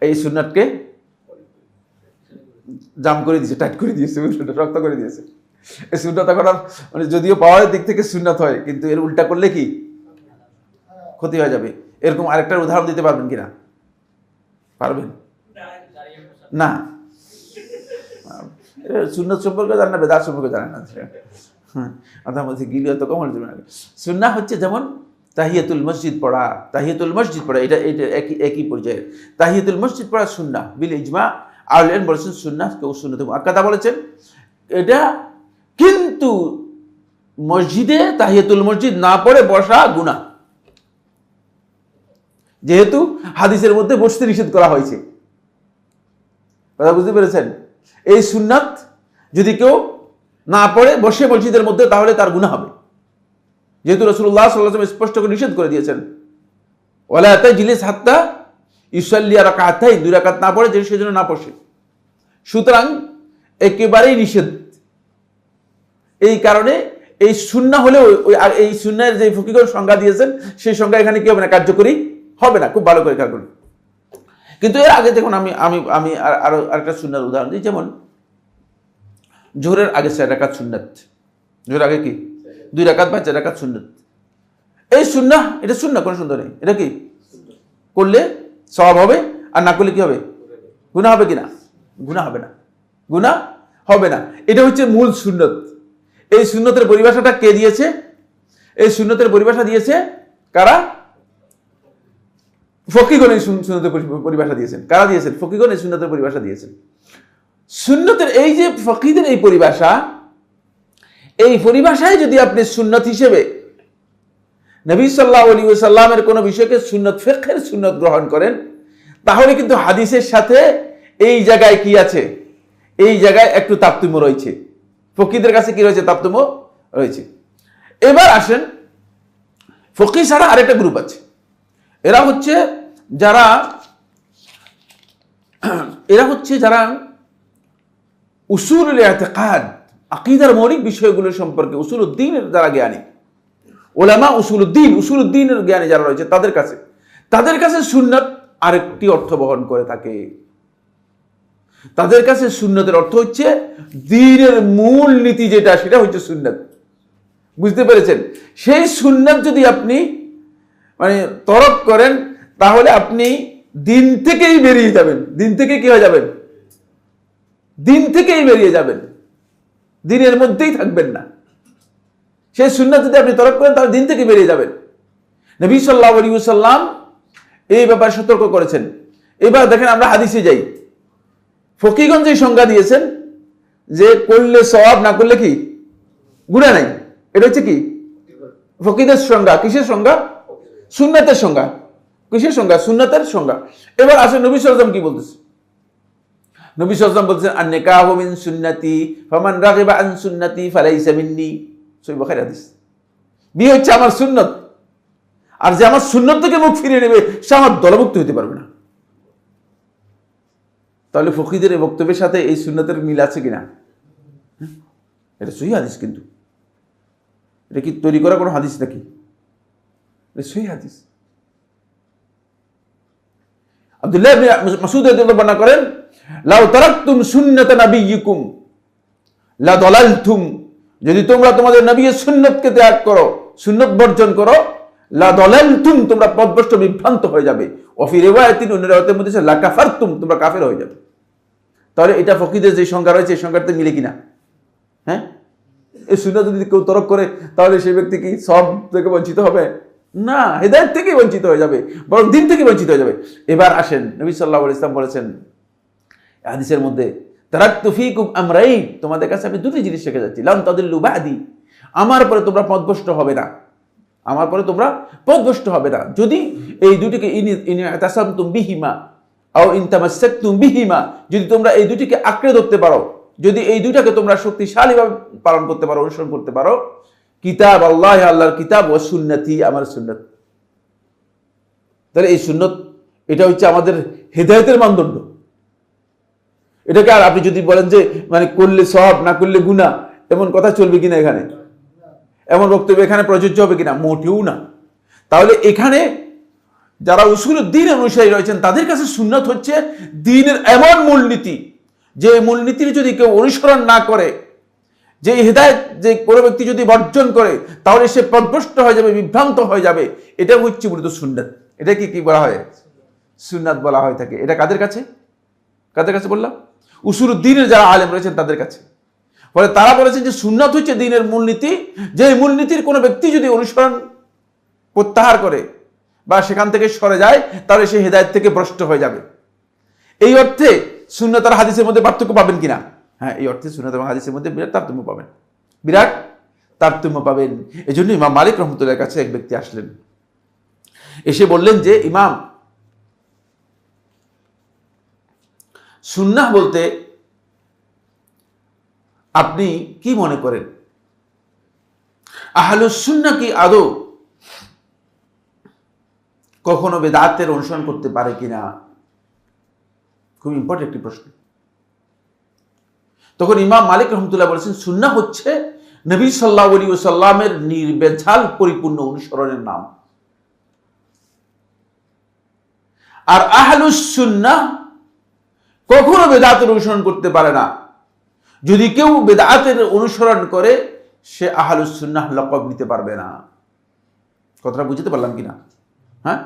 [SPEAKER 1] এই সুন্নাতকে জাম করে দিয়েছে, টাইট করে দিয়েছে, শক্ত করে দিয়েছে। এই সুন্নাত এখন মানে যদিও পাওয়ারের দিক থেকে সুন্নাত হয়, কিন্তু এর উল্টা করলে কি ক্ষতি হয়ে যাবে। এরকম আরেকটার উদাহরণ দিতে পারবেন কিনা? পারবেন না? সুন্নাত সম্পর্কে জানেন না, বেদাত সম্পর্কে জানেন না। মাথার মধ্যে গিলি হয়তো কমল যাবে না। সুন্নাহ হচ্ছে যেমন তাহিয়াতুল মসজিদ পড়া, তাহিয়াতুল মসজিদ পড়া, এটা একই পর্যায়ে। তাহিয়াতুল মসজিদ পড়া সুন্নাহ বিল ইজমা। আহলুল ইলম বলেছেন সুন্নাহ, কেউ সুন্নাত মুআক্কাদা বলেছেন এটা। কিন্তু মসজিদে তাহিয়াতুল মসজিদ না পড়ে বসা গুনাহ, যেহেতু হাদিসের মধ্যে বসতে নিষেধ করা হয়েছে। কথা বুঝতে পেরেছেন? এই সুন্নাত যদি কেউ না পড়ে বসে মসজিদের মধ্যে, তাহলে তার গুনাহ হবে, যেহেতু রাসূলুল্লাহ সাল্লাল্লাহু আলাইহি ওয়াসাল্লাম স্পষ্ট করে নিষেধ করে দিয়েছেন, ওয়ালা তাজলিস হাত্তা ইউসাল্লি রাকাতাইন, দুই রাকাত না পড়ে যে সেজন্য না বসে। সুতরাং একেবারেই নিষেধ। এই কারণে এই সুন্নাহ হলেও আর এই সুন্নাহের যে ফকিহর সংজ্ঞা দিয়েছেন, সেই সংজ্ঞা এখানে কি হবে না, কার্যকরী হবে না। খুব ভালো করে খেয়াল করুন। কিন্তু এর আগে দেখুন, আমি আরো আরেকটা সুন্নাহর উদাহরণ দিই। যেমন জোহরের আগে 4 রাকাত সুন্নাত, জোহরের আগে কি 2 রাকাত বা 4 রাকাত সুন্নাত। এই সুন্নাহ, এটা সুন্নাহ, কোনো সুন্দর নেই। এটা কি করলে সওয়াব হবে, আর না করলে কি হবে, গুনাহ হবে কিনা? গুনাহ হবে না, গুনাহ হবে না। এটা হচ্ছে মূল সুন্নত। এই সুন্নতের পরিভাষাটা কে দিয়েছে? এই সুন্নতের পরিভাষা দিয়েছে কারা? ফকিহগণ এই সুন্নতের পরিভাষা দিয়েছেন। কারা দিয়েছেন? ফকিহগণ এই সুন্নতের পরিভাষা দিয়েছেন। সুন্নতের এই যে ফকিহদের এই পরিভাষা, এই পরিভাষায় যদি আপনি সুন্নত হিসেবে নবী সাল্লাল্লাহু আলাইহি ওয়াসাল্লামের কোনো বিষয়কে সুন্নত, ফিকহের সুন্নত গ্রহণ করেন, তাহলে কিন্তু হাদিসের সাথে এই জায়গায় কি আছে, এই জায়গায় একটু তারতম্য রয়েছে। ফকিহদের কাছে কি রয়েছে? তারতম্য রয়েছে। এবার আসেন, ফকিহ ছাড়া আরেকটা গ্রুপ আছে। এরা হচ্ছে যারা উসুলুল ইতিকাদ, আকীদার মৌলিক বিষয়গুলো সম্পর্কে উসুলুদ্দীনের যারা জ্ঞানী, উলামা উসুলুদ্দীনের জ্ঞানী যারা রয়েছে, তাদের কাছে সুন্নাত আরেকটি অর্থ বহন করে থাকে। তাদের কাছে সুন্নতের অর্থ হচ্ছে দ্বীনের মূল নীতি যেটা, সেটা হচ্ছে সুন্নাত। বুঝতে পেরেছেন? সেই সুন্নাত যদি আপনি মানে তরক করেন, তাহলে আপনি দিন থেকেই বেরিয়ে যাবেন। দিন থেকে কি হয়ে যাবেন? দিন থেকেই বেরিয়ে যাবেন, দিনের মধ্যেই থাকবেন না। সেই সুন্নাত যদি আপনি তরক করেন, তাহলে দিন থেকে বেরিয়ে যাবেন। নবী সাল্লাল্লাহু আলাইহি ওয়াসাল্লাম এই ব্যাপারে সতর্ক করেছেন। এবার দেখেন, আমরা হাদিসে যাই। ফকিহগণ যে সংজ্ঞা দিয়েছেন যে করলে সওয়াব, না করলে কি গুনাহ নাই, এটা হচ্ছে কি ফকিহদের সংজ্ঞা। কিসের সংজ্ঞা? সুন্নাতের সংজ্ঞা। কিসের সংজ্ঞা? সুন্নাতের সংজ্ঞা। এবার আসলে নবী সাল্লাল্লাহু আলাইহি ওয়াসাল্লাম কি বলতেছে? নবী সাল্লাল্লাহু আলাইহি ওয়াসাল্লাম বলছেন, আন-নিকাহু মিন সুন্নতি ফামান রাগিবা আন সুন্নতি ফালাইসা মিন্নি। সহিহ বুখারী হাদিস। বিয়ে হচ্ছে আমার সুন্নত, আর যে আমার সুন্নত থেকে মুখ ফিরিয়ে নেবে, সে আমার দলভুক্ত হতে পারবে না। তাহলে ফকিহদের এই বক্তব্যের সাথে এই সুন্নতের মিল আছে কিনা? এটা সহিহ হাদিস। কিন্তু এটা কি তৈরি করা কোনো হাদিস নাকি? এটা সহিহ হাদিস। আব্দুল্লাহ ইবনে মাসউদ রাদিয়াল্লাহু আনহু করেন, লাউ তারাকতুম সুন্নাত নাবিয়্যিকুম লা দালালতুম, যদি তোমরা তোমাদের নবীর সুন্নতকে ত্যাগ করো, সুন্নত বর্জন করো, লা দালালতুম, তোমরা পথভ্রষ্ট, বিভ্রান্ত হয়ে যাবে। ওয়া ফি রিওয়ায়াতিন, অন্য রিওয়ায়াতের মধ্যে লা কাফারতুম, তোমরা কাফের হয়ে যাবে। তাহলে এটা ফকিহদের যে সংজ্ঞা রয়েছে, এই সংজ্ঞাতে মিলে কিনা? হ্যাঁ, এই সুন্নাত যদি কেউ তরক করে, তাহলে সেই ব্যক্তি কি সব থেকে বঞ্চিত হবে? না, হেদায়েত থেকে বঞ্চিত হয়ে যাবে, বরং দিন থেকে বঞ্চিত হয়ে যাবে। এবার আসেন, নবী সাল্লাল্লাহু আলাইহি ওয়াসাল্লাম বলেছেন হাদিসের মধ্যে, তারাকতু ফীকুম আমরাইন, তোমাদের কাছে আমি দুটি জিনিস রেখে যাচ্ছি, লান তাদিল্লু বাদি, আমার পরে তোমরা পথভ্রষ্ট হবে না, আমার পরে তোমরা পথভ্রষ্ট হবে না, যদি এই দুটিকে ইন তাসামতুম বিহিমা আও ইন তামাসসাকতুম বিহিমা, যদি তোমরা এই দুটিকে আঁকড়ে ধরতে পারো, যদি এই দুইটাকে তোমরা শক্তিশালীভাবে পালন করতে পারো, অনুসরণ করতে পারো, কিতাব আল্লাহ, আল্লাহর কিতাব, ও সুন্নতি, আমার সুন্নত। তাহলে এই সুন্নত এটা হচ্ছে আমাদের হেদায়েতের মানদণ্ড। এটাকে আর আপনি যদি বলেন যে মানে করলে সওয়াব, না করলে গুনাহ, এমন কথা চলবে কিনা, এখানে এমন বক্তব্য এখানে প্রযোজ্য হবে কিনা? মোটেও না। তাহলে এখানে যারা উসুলুদ দ্বীন অনুসারী রয়েছেন তাদের কাছে সুন্নাত হচ্ছে দ্বীনের এমন মূলনীতি, যে মূলনীতির যদি কেউ অনুসরণ না করে, যে হেদায়েত যে কোনো ব্যক্তি যদি বর্জন করে, তাহলে সে পথভ্রষ্ট হয়ে যাবে, বিভ্রান্ত হয়ে যাবে। এটা হচ্ছে মূলত সুন্নাত। এটাকে কি বলা হয়? সুন্নাত বলা হয় থাকে। এটা কাদের কাছে? কাদের কাছে বললাম? উসুলুদ দ্বীনের যারা আলেম রয়েছেন তাদের কাছে। ফলে তারা বলেছেন যে সুন্নাত হচ্ছে দ্বীনের মূলনীতি, যে মূলনীতির কোনো ব্যক্তি যদি অনুসরণ প্রত্যাহার করে বা সেখান থেকে সরে যায়, তাহলে সে হেদায়েত থেকে ভ্রষ্ট হয়ে যাবে। এই অর্থে সুন্নাত আর হাদিসের মধ্যে পার্থক্য পাবেন কিনা? হ্যাঁ, এই অর্থে সুন্নাত এবং হাদিসের মধ্যে বিরাট তারতম্য পাবেন, বিরাট তারতম্য পাবেন। এই জন্য ইমাম মালিক রহমতুল্লাহর কাছে এক ব্যক্তি আসলেন, এসে বললেন যে ইমাম, সুন্নাহ বলতে আপনি কি মনে করেন? আহলুস সুন্নাহ কি আদৌ কখনো বেদাতের অনুসরণ করতে পারে কিনা? খুব ইম্পর্টেন্ট একটি প্রশ্ন। তখন ইমাম মালিক রহমতুল্লাহ বলেছেন, সুন্নাহ হচ্ছে নবী সাল্লাল্লাহু আলাইহি ওয়াসাল্লামের নির্ভেজাল পরিপূর্ণ অনুসরণের নাম। আর আহলুস সুন্নাহ কখনো বেদাতের অনুসরণ করতে পারে না। যদি কেউ বেদাতের অনুসরণ করে, সে আহলুস সুন্নাহ লকব নিতে পারবে না। কথাটা বুঝতে পারলাম কিনা? হ্যাঁ,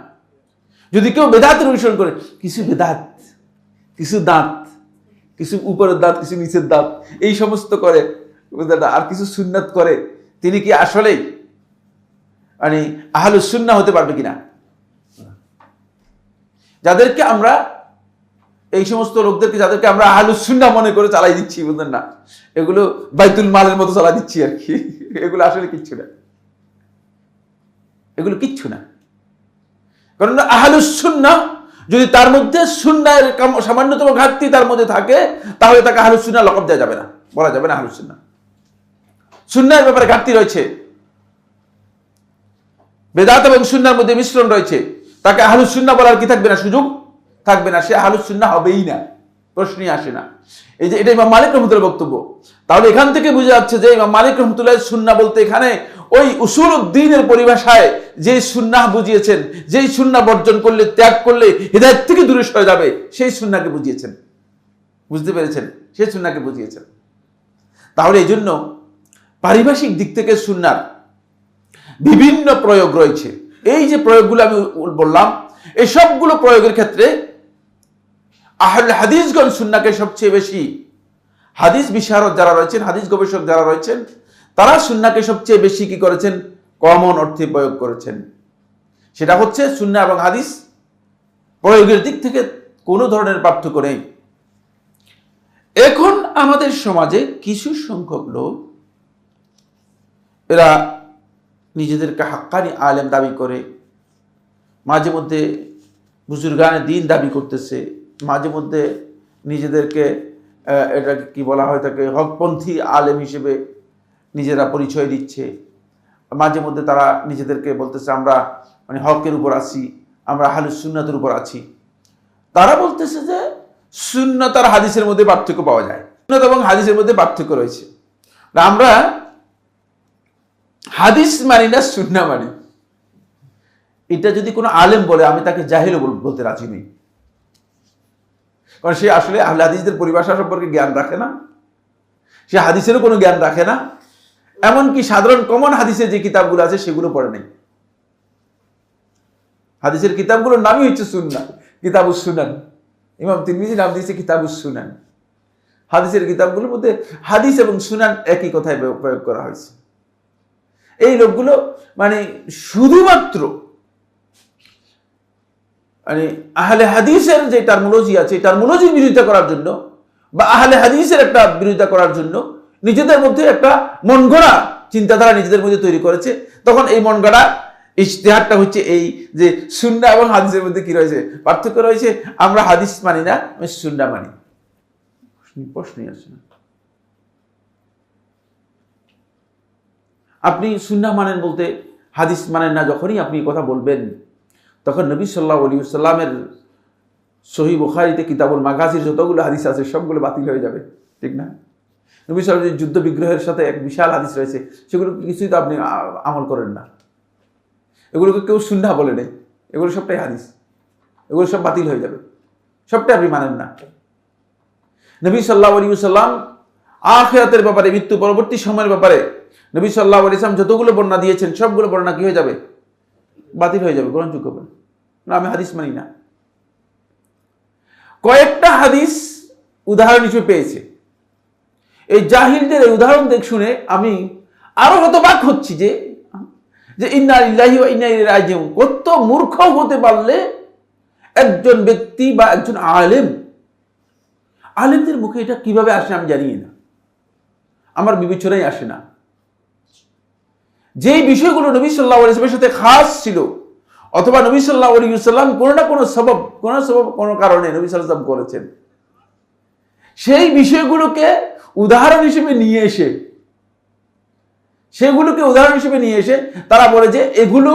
[SPEAKER 1] যদি কেউ বেদাতের অনুসরণ করে, কিছু বেদাত, কিছু দাঁত, কিছু উপরের দাঁত, কিছু নিচের দাঁত, এই সমস্ত করে, আর কিছু সুন্নাত করে, তিনি কি আসলেই মানে আহলুস সুন্নাহ হতে পারবে কিনা? যাদেরকে আমরা এই সমস্ত লোকদেরকে, যাদেরকে আমরা আহলুস সুন্নাহ মনে করে চালাই দিচ্ছি, বুঝলেন না, এগুলো বাইতুল মালের মতো চালাই দিচ্ছি আর কি। এগুলো আসলে কিচ্ছু না, এগুলো কিচ্ছু না। কারণ আহলুস সুন্নাহ যদি তার মধ্যে সুন্নাহের সামান্যতম ঘাটতি তার মধ্যে থাকে, তাহলে তাকে আহলুস সুন্নাহ লকব দেওয়া যাবে না, বলা যাবে না আহলুস সুন্নাহ। সুন্নাহের ব্যাপারে ঘাটতি রয়েছে, বেদাত এবং সুন্নাহর মধ্যে মিশ্রণ রয়েছে, তাকে আহলুস সুন্নাহ বলার কি থাকবে না? সুযোগ থাকবে না, সে আহলুস সুন্নাহ হবেই না, প্রশ্নই আসে না। এই যে এটা ইমাম মালিক রহমতুল্লাহর বক্তব্য। তাহলে এখান থেকে বোঝা যাচ্ছে যে ইমাম মালিক রহমতুল্লাহ সুন্নাহ বলতে এখানে ওই উসুলুদ দ্বীনের পরিভাষায় যে সুন্নাহ বুঝিয়েছেন, যেই সুন্নাহ বর্জন করলে, ত্যাগ করলে হিদায়াত থেকে দূরে সরে যাবে, সেই সুন্নাহকে বুঝিয়েছেন। বুঝতে পেরেছেন? সেই সুন্নাহকে বুঝিয়েছেন। তাহলে এই জন্য পারিভাষিক দিক থেকে সুন্নাহর বিভিন্ন প্রয়োগ রয়েছে। এই যে প্রয়োগগুলো আমি বললাম, এই সবগুলো প্রয়োগের ক্ষেত্রে আহলে হাদিসগণ সুন্নাহকে সবচেয়ে বেশি, হাদিস বিশারদ যারা রয়েছেন, হাদিস গবেষক যারা রয়েছেন, তারা সুন্নাহকে সবচেয়ে বেশি কি করেছেন? কমন অর্থে প্রয়োগ করেছেন। সেটা হচ্ছে সুন্নাহ এবং হাদিস প্রয়োগের দিক থেকে কোনো ধরনের পার্থক্য নেই। এখন আমাদের সমাজে কিছু সংখ্যক লোক, এরা নিজেদেরকে হাক্কানি আলেম দাবি করে, মাঝে মধ্যে বুজুর্গানে দ্বীন দাবি করতেছে, মাঝে মধ্যে নিজেদেরকে এটাকে কি বলা হয় থাকে, হকপন্থী আলেম হিসেবে নিজেরা পরিচয় দিচ্ছে। মাঝে মধ্যে তারা নিজেদেরকে বলতেছে আমরা মানে হকের উপর আছি, আমরা আহলুস সুন্নাতের উপর আছি। তারা বলতেছে যে সুন্নাত আর হাদিসের মধ্যে পার্থক্য পাওয়া যায়, সুন্নাত এবং হাদিসের মধ্যে পার্থক্য রয়েছে। আমরা হাদিস মানি না, সুন্নাহ মানি। এটা যদি কোনো আলেম বলে, আমি তাকে জাহিল বলতে রাজি নেই। কারণ সে আসলে আহলে হাদিসদের পরিভাষা সম্পর্কে জ্ঞান রাখে না, সে হাদিসেরও কোনো জ্ঞান রাখে না, এমনকি সাধারণ কমন হাদিসের যে কিতাবগুলো আছে সেগুলো পড়ে নেই। হাদিসের কিতাবগুলোর নামই হচ্ছে সুন্নাহ, কিতাবুস সুনান। ইমাম তিরমিজি নাম দিয়েছে কিতাবুস সুনান। হাদিসের কিতাবগুলোর মধ্যে হাদিস এবং সুনান একই কথায় প্রয়োগ করা হয়েছে। এই লোকগুলো মানে শুধুমাত্র মানে আহলে হাদিসের যে টার্মোলজি আছে, এই টার্মোলজির বিরোধিতা করার জন্য বা আহলে হাদিসের একটা বিরোধিতা করার জন্য নিজেদের মধ্যে একটা মন গড়া চিন্তাধারা নিজেদের মধ্যে তৈরি করেছে, তখন এই মন গড়া ইজতিহাদটা হচ্ছে এই যে সুন্নাহ এবং হাদিসের মধ্যে কি রয়েছে, পার্থক্য রয়েছে। আমরা হাদিস মানি না, আমি সুন্নাহ মানি। প্রশ্নই আসে না। আপনি সুন্নাহ মানেন বলতে হাদিস মানেন না যখনই আপনি কথা বলবেন, তখন নবী সাল্লাল্লাহু আলাইহি ওয়াসাল্লামের সহিহ বুখারীতে কিতাবুল মাগাজির যতগুলো হাদিস আছে সবগুলো বাতিল হয়ে যাবে, ঠিক না? নবী সাল্লাল্লাহু আলাইহি যুদ্ধ বিগ্রহের সাথে এক বিশাল হাদিস রয়েছে, সেগুলো কিছুই তো আপনি আমল করেন না, এগুলোকে কেউ সুন্নাহ বলে নেই, এগুলো সবটাই হাদিস, এগুলো সব বাতিল হয়ে যাবে, সবটাই আপনি মানেন না। নবী সাল্লাল্লাহু আলাইহি ওয়াসাল্লাম আখিরাতের ব্যাপারে, মৃত্যু পরবর্তী সময়ের ব্যাপারে নবী সাল্লাল্লাহু আলাইহি ওয়াসাল্লাম যতগুলো বর্ণনা দিয়েছেন সবগুলো বর্ণনা কি হয়ে যাবে, বাতিল হয়ে যাবে, গ্রহণযোগ্য হবে না। আমি হাদিস মানি না। কয়েকটা হাদিস উদাহরণ হিসেবে পেয়েছে। এই জাহিলদের এই উদাহরণ শুনে আমি আরো হতবাক হচ্ছি যে ইন্না লিল্লাহি ওয়া ইন্না ইলাইহি রাজিউন। কত মূর্খ হতে পারলে একজন ব্যক্তি বা একজন আলেমদের মুখে এটা কিভাবে আসে আমি জানি না, আমার বিবেচনায় আসে না। যেই বিষয়গুলো নবী সাল্লাল্লাহু আলাইহি ওয়াসাল্লামের সাথে খাস ছিল, অথবা নবী সাল্লাল্লাহু আলাইহি ওয়াসাল্লাম কোনো না কোনো সবব কোনো কারণে নবী সাল্লাল্লাহু আলাইহি ওয়াসাল্লাম করেছেন, সেই বিষয়গুলোকে উদাহরণ হিসেবে নিয়ে এসে তারা বলে যে এগুলো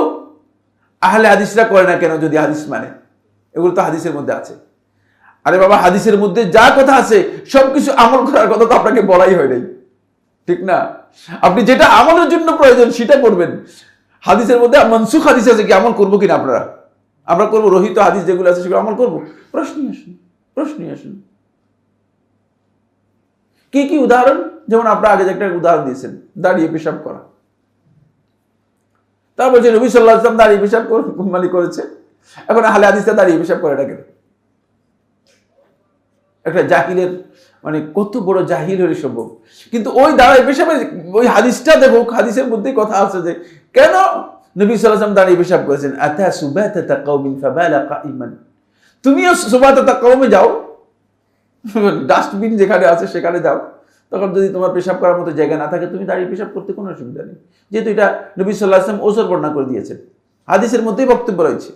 [SPEAKER 1] আহলে হাদিসরা করে না কেন, যদি হাদিস মানে, এগুলো তো হাদিসের মধ্যে আছে। আরে বাবা, হাদিসের মধ্যে যা কথা আছে সবকিছু আমল করার কথা তো আপনাকে বলাই হয় নাই, ঠিক না? আপনি যেটা আমলের জন্য প্রয়োজন সেটা করবেন। হাদিসের মধ্যে মানসুখ হাদিস আছে কি, আমল করবো কিনা আমরা করবো? রহিত হাদিস যেগুলো আছে সেগুলো আমল করবো? প্রশ্নই আসুন। কি কি উদাহরণ? যেমন আপনার আগে একটা উদাহরণ দিয়েছেন, দাঁড়িয়ে পেশাব করা। তারপর বলছে নবী সাল্লাল্লাহু আলাইহি ওয়াসাল্লাম দাঁড়িয়ে পেশাব করেছে, এখন আহলে হাদিসরা দাঁড়িয়ে পেশাব করে না কেন? একটা জাহিলের কত বড় জাহিল হলে সম্ভব। কিন্তু ওই দাঁড়িয়ে পেশাবের ওই হাদিসটা দেখো, হাদিসের মধ্যেই কথা আছে যে কেন নবী সাল্লাল্লাহু আলাইহি ওয়াসাল্লাম দাঁড়িয়ে পেশাব করেছেন। আতা সুবাতাতা কওমিন ফাবালা কাইমান। তুমিও সুবাতাতা কওমে যাও, ডাস্টবিন যেখানে আছে সেখানে যাও, তখন যদি তোমার পেশাব করার মতো জায়গা না থাকে, তুমি দাঁড়িয়ে পেশাব করতে কোনো অসুবিধা নেই, যেহেতু এটা নবী সাল্লাল্লাহু আলাইহি ওয়াসাল্লাম ওসর বর্ণনা করে দিয়েছেন, হাদিসের মধ্যেই বক্তব্য রয়েছে।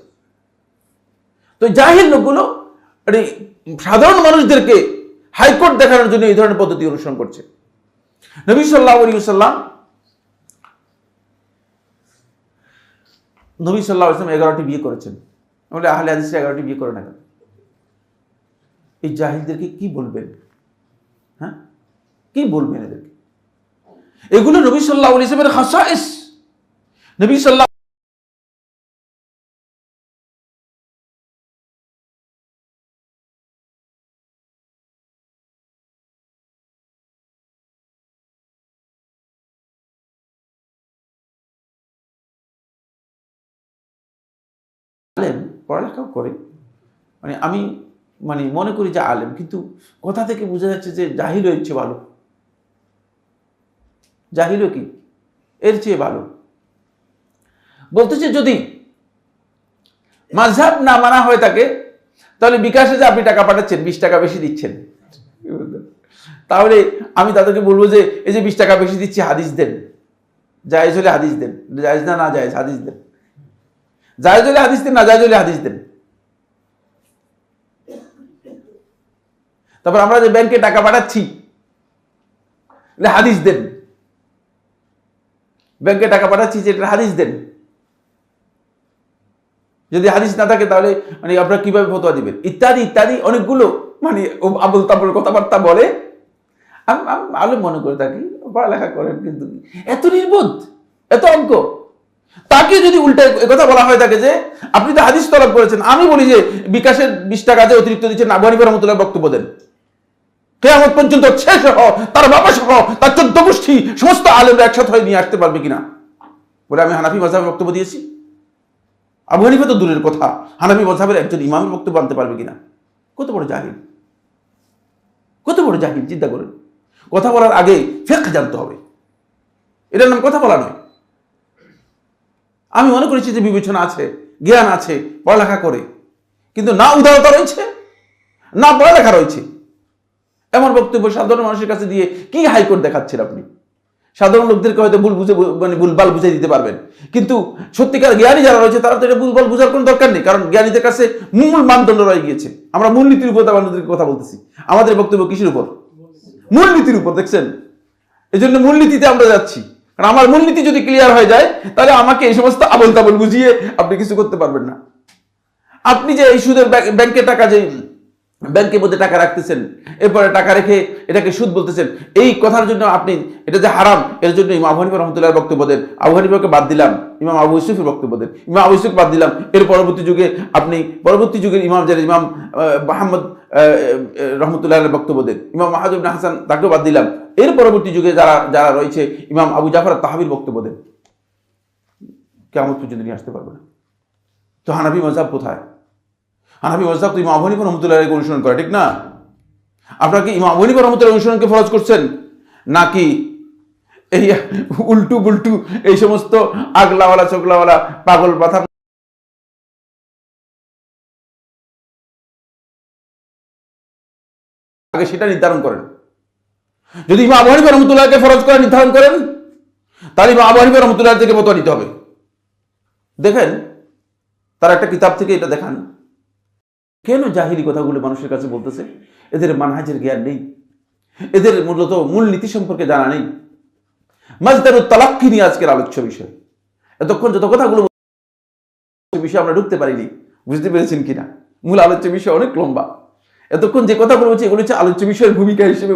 [SPEAKER 1] তো জাহিল লোকগুলো সাধারণ মানুষদেরকে হাইকোর্ট দেখানোর জন্য এই ধরনের পদ্ধতি অনুসরণ করছে। নবী সাল্লাল্লাহু আলাইহি ওয়াসাল্লাম 11টি বিয়ে করেছেন, বলে আহলে হাদিসরা 11টি বিয়ে করে না কেন? এই জাহিলদেরকে কি বলবেন? হ্যাঁ, কি বলবেন এদেরকে? এগুলো নবী সাল্লাল্লাহু আলাইহি ওয়াসাল্লামের খাসাইস। নবী সাল্লাল্লাহু আলেম, পড়ালেখাও করে, আমি মনে করি যে আলেম, কিন্তু কথা থেকে বোঝা যাচ্ছে যে জাহিল এর চেয়ে ভালো। জাহিলও কি এর চেয়ে ভালো? বলতেছে যদি মাযহাব না মানা হয়ে থাকে, তাহলে বিকাশে যে আপনি টাকা পাঠাচ্ছেন 20 টাকা বেশি দিচ্ছেন, তাহলে আমি তাদেরকে বলবো যে এই যে 20 টাকা বেশি দিচ্ছি, হাদিস দেন, জায়েজ হলে হাদিস দেন, জায়েজ না জায়েজ হাদিস দেন, জায়েজ হলে হাদিস দেন, না জায়েজ হলে হাদিস দেন। তারপর আমরা যে ব্যাংকে টাকা পাঠাচ্ছি, হাদিস দেন, ব্যাংকে টাকা পাঠাচ্ছি যে হাদিস দেন। যদি হাদিস না থাকে তাহলে আপনারা কিভাবে ফতোয়া দিবেন, ইত্যাদি ইত্যাদি অনেকগুলো আবুল তাবুল কথাবার্তা বলে। আমি মনে করে থাকি পড়ালেখা করেন, কিন্তু এত নির্বোধ, এত অজ্ঞ। তাকে যদি উল্টা কথা বলা হয় থাকে যে আপনি তো হাদিস তলব করেছেন, আমি বলি যে বিকাশের 20 টাকা যে অতিরিক্ত দিচ্ছেন, আবু হানিফা রাহমাতুল্লাহ বক্তব্য দেন, কিয়ামত পর্যন্ত সে সহ তার বাবা সহ তার 14 গোষ্ঠী সমস্ত আলেমরা একসাথে হয়ে নিয়ে আসতে পারবে কিনা বলে আমি হানাফি মাযহাবের বক্তব্য দিয়েছি। আবু হানিফা তো দূরের কথা, হানাফি মাযহাবের একজন ইমামের বক্তব্য আনতে পারবে কিনা? কত বড় জাহিল, কত বড় জাহিল! চিন্তা করেন, কথা বলার আগে ফিকহ জানতে হবে, এটার নাম কথা বলা নয়। আমি মনে করেছি যে বিবেচনা আছে, জ্ঞান আছে, পড়ালেখা করে, কিন্তু না উদারতা রয়েছে, না পড়ালেখা রয়েছে। এমন বক্তব্য সাধারণ মানুষের কাছে দিয়ে কি হাইকোর্ট দেখাচ্ছেন আপনি? সাধারণ লোকদেরকে হয়তো ভুলভাল বুঝিয়ে দিতে পারবেন, কিন্তু সত্যিকার জ্ঞানী যারা রয়েছে তারা তো এটা ভুলভাল বোঝার কোনো দরকার নেই, কারণ জ্ঞানীদের কাছে মূল মানদণ্ড রয়ে গিয়েছে। আমরা মূলনীতির উপর আমাদেরকে কথা বলতেছি, আমাদের বক্তব্য কিসের উপর? মূলনীতির উপর। দেখছেন, এই জন্য মূলনীতিতে আমরা যাচ্ছি, কারণ আমার মূলনীতি যদি ক্লিয়ার হয়ে যায় তাহলে আমাকে এই সমস্ত আবল তাবল বুঝিয়ে আপনি কিছু করতে পারবেন না। আপনি যে এই সুদের ব্যাংকের টাকা, যে ব্যাংকের মধ্যে টাকা রাখতেছেন, এরপরে টাকা রেখে এটাকে সুদ বলতেছেন, এই কথার জন্য আপনি এটা যে হারাম, এর জন্য ইমাম আবু হানিফা রহমতুল্লাহর বক্তব্য দেন, আবু হানিফাকে বাদ দিলাম, ইমাম আবু ইউসুফের বক্তব্য দেন, ইমাম আবু ইউসুফ বাদ দিলাম, এর পরবর্তী যুগে আপনি পরবর্তী যুগের ইমাম যারা ইমাম মোহাম্মদ রহমতুল্লাহের বক্তব্য দেন, ইমাম মাহাদ ইবনে হাসান তাকেও বাদ দিলাম, এর পরবর্তী যুগে যারা যারা রয়েছে ইমাম আবু জাফর তাহাবির বক্তব্য দেন, কিয়ামত পর্যন্ত নিয়ে আসতে পারবে না। তো হানাফি মাযহাব কোথায়? হানাফি মাযহাব তো ইমাম আবু হানিফা রহমতুল্লাহকে অনুসরণ করে, ঠিক না? আপনারা কি ইমাম আবু হানিফা রহমতুল্লাহ অনুসরণকে ফরজ করছেন, নাকি এই উল্টু বুল্টু এই সমস্ত আগলাওয়ালা চোগলাওয়ালা পাগল পাথা আগে সেটা নির্ধারণ করেন? যদি ইমাম আবু হানিফা রহমতুল্লাহকে ফরজ করে নির্ধারণ করেন, তাহলে ইমাম আবু হানিফা রহমতুল্লাহ থেকে ফতোয়া নিতে হবে। দেখেন, তার একটা কিতাব থেকে এটা দেখান, কেন জাহিলি কথাগুলো মানুষের কাছে বলতেছে? এদের মানহাজের জ্ঞান নেই, এদের মূলত মূল নীতি সম্পর্কে জানা নেই। মাজদারুত তালাক্কি নিয়ে আজকের আলোচ্য বিষয়। এতক্ষণ যত কথাগুলো বিষয়ে আমরা ঢুকতে পারিনি, বুঝতে পেরেছেন কিনা? মূল আলোচ্য বিষয় অনেক লম্বা। এতক্ষণ যে কথাগুলো বলছি এগুলো হচ্ছে আলোচ্য বিষয়ের ভূমিকা হিসেবে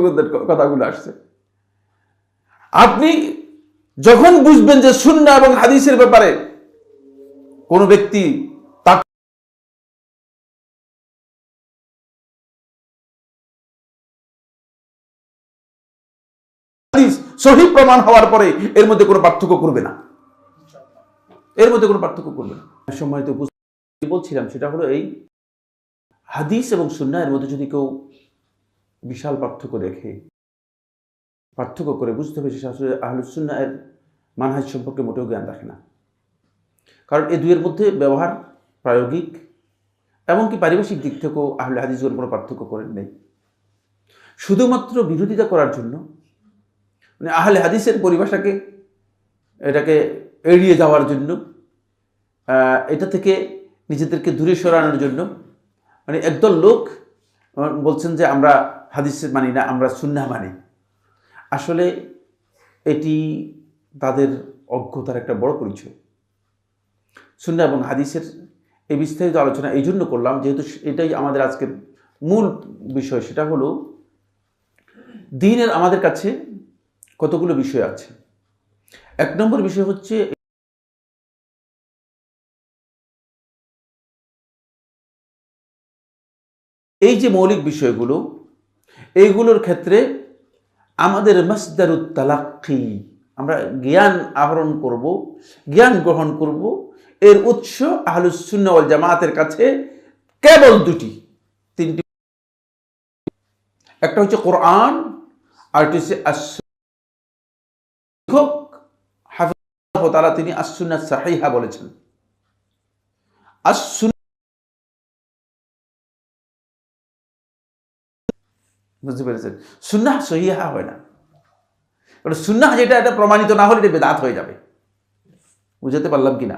[SPEAKER 1] কথাগুলো আসছে। আপনি যখন বুঝবেন যে সুন্নাহ এবং হাদিসের ব্যাপারে কোন ব্যক্তি সহিহ প্রমাণ হওয়ার পরে এর মধ্যে কোনো পার্থক্য করবে না, এর মধ্যে কোনো পার্থক্য করবে না। সম্মানিত উপস্থিতি, বলছিলাম সেটা হলো এই হাদিস এবং সুন্নাহ এর মধ্যে যদি কেউ বিশাল পার্থক্য দেখে, পার্থক্য করে বুঝতে হবে সে আসলে আহলুস সুন্নাহ এর মানহাজ সম্পর্কে মোটেও জ্ঞান রাখে না। কারণ এই দুইয়ের মধ্যে ব্যবহার, প্রায়োগিক এমনকি পারিভাষিক দিক থেকেও আহলে হাদিসগণ কোনো পার্থক্য করেন নেই। শুধুমাত্র বিরোধিতা করার জন্য, মানে আহলে হাদিসের পরিভাষাকে এটাকে এড়িয়ে যাওয়ার জন্য, এটা থেকে নিজেদেরকে দূরে সরানোর জন্য, মানে একদল লোক বলছেন যে আমরা হাদিস মানি না, আমরা সুন্নাহ মানি। আসলে এটি তাদের অজ্ঞতার একটা বড় পরিচয়। সুন্নাহ এবং হাদিসের এই বিস্তারিত আলোচনা এই জন্য করলাম, যেহেতু এটাই আমাদের আজকের মূল বিষয়। সেটা হলো দ্বীনের আমাদের কাছে কতগুলো বিষয় আছে। এক নম্বর বিষয় হচ্ছে এই যে মৌলিক বিষয়গুলো, এইগুলোর ক্ষেত্রে আমাদের মাসদারুত তালাক্কি, আমরা জ্ঞান আহরণ করব, জ্ঞান গ্রহণ করব, এর উৎস আহলুস সুন্নাহ ওয়াল জামাতের কাছে কেবল তিনটি। একটা হচ্ছে কোরআন, আরেকটি হচ্ছে হাফিজাহুল্লাহ তাআলা তিনি আস-সুন্নাহ সাহিহা বলেছেন। বুঝতে পেরেছেন? সুন্নাহ সহিহা হয় না, কারণ সুন্নাহ যেটা এটা প্রমাণিত না হলে এটা বেদাত হয়ে যাবে। বুঝাতে পারলাম কিনা?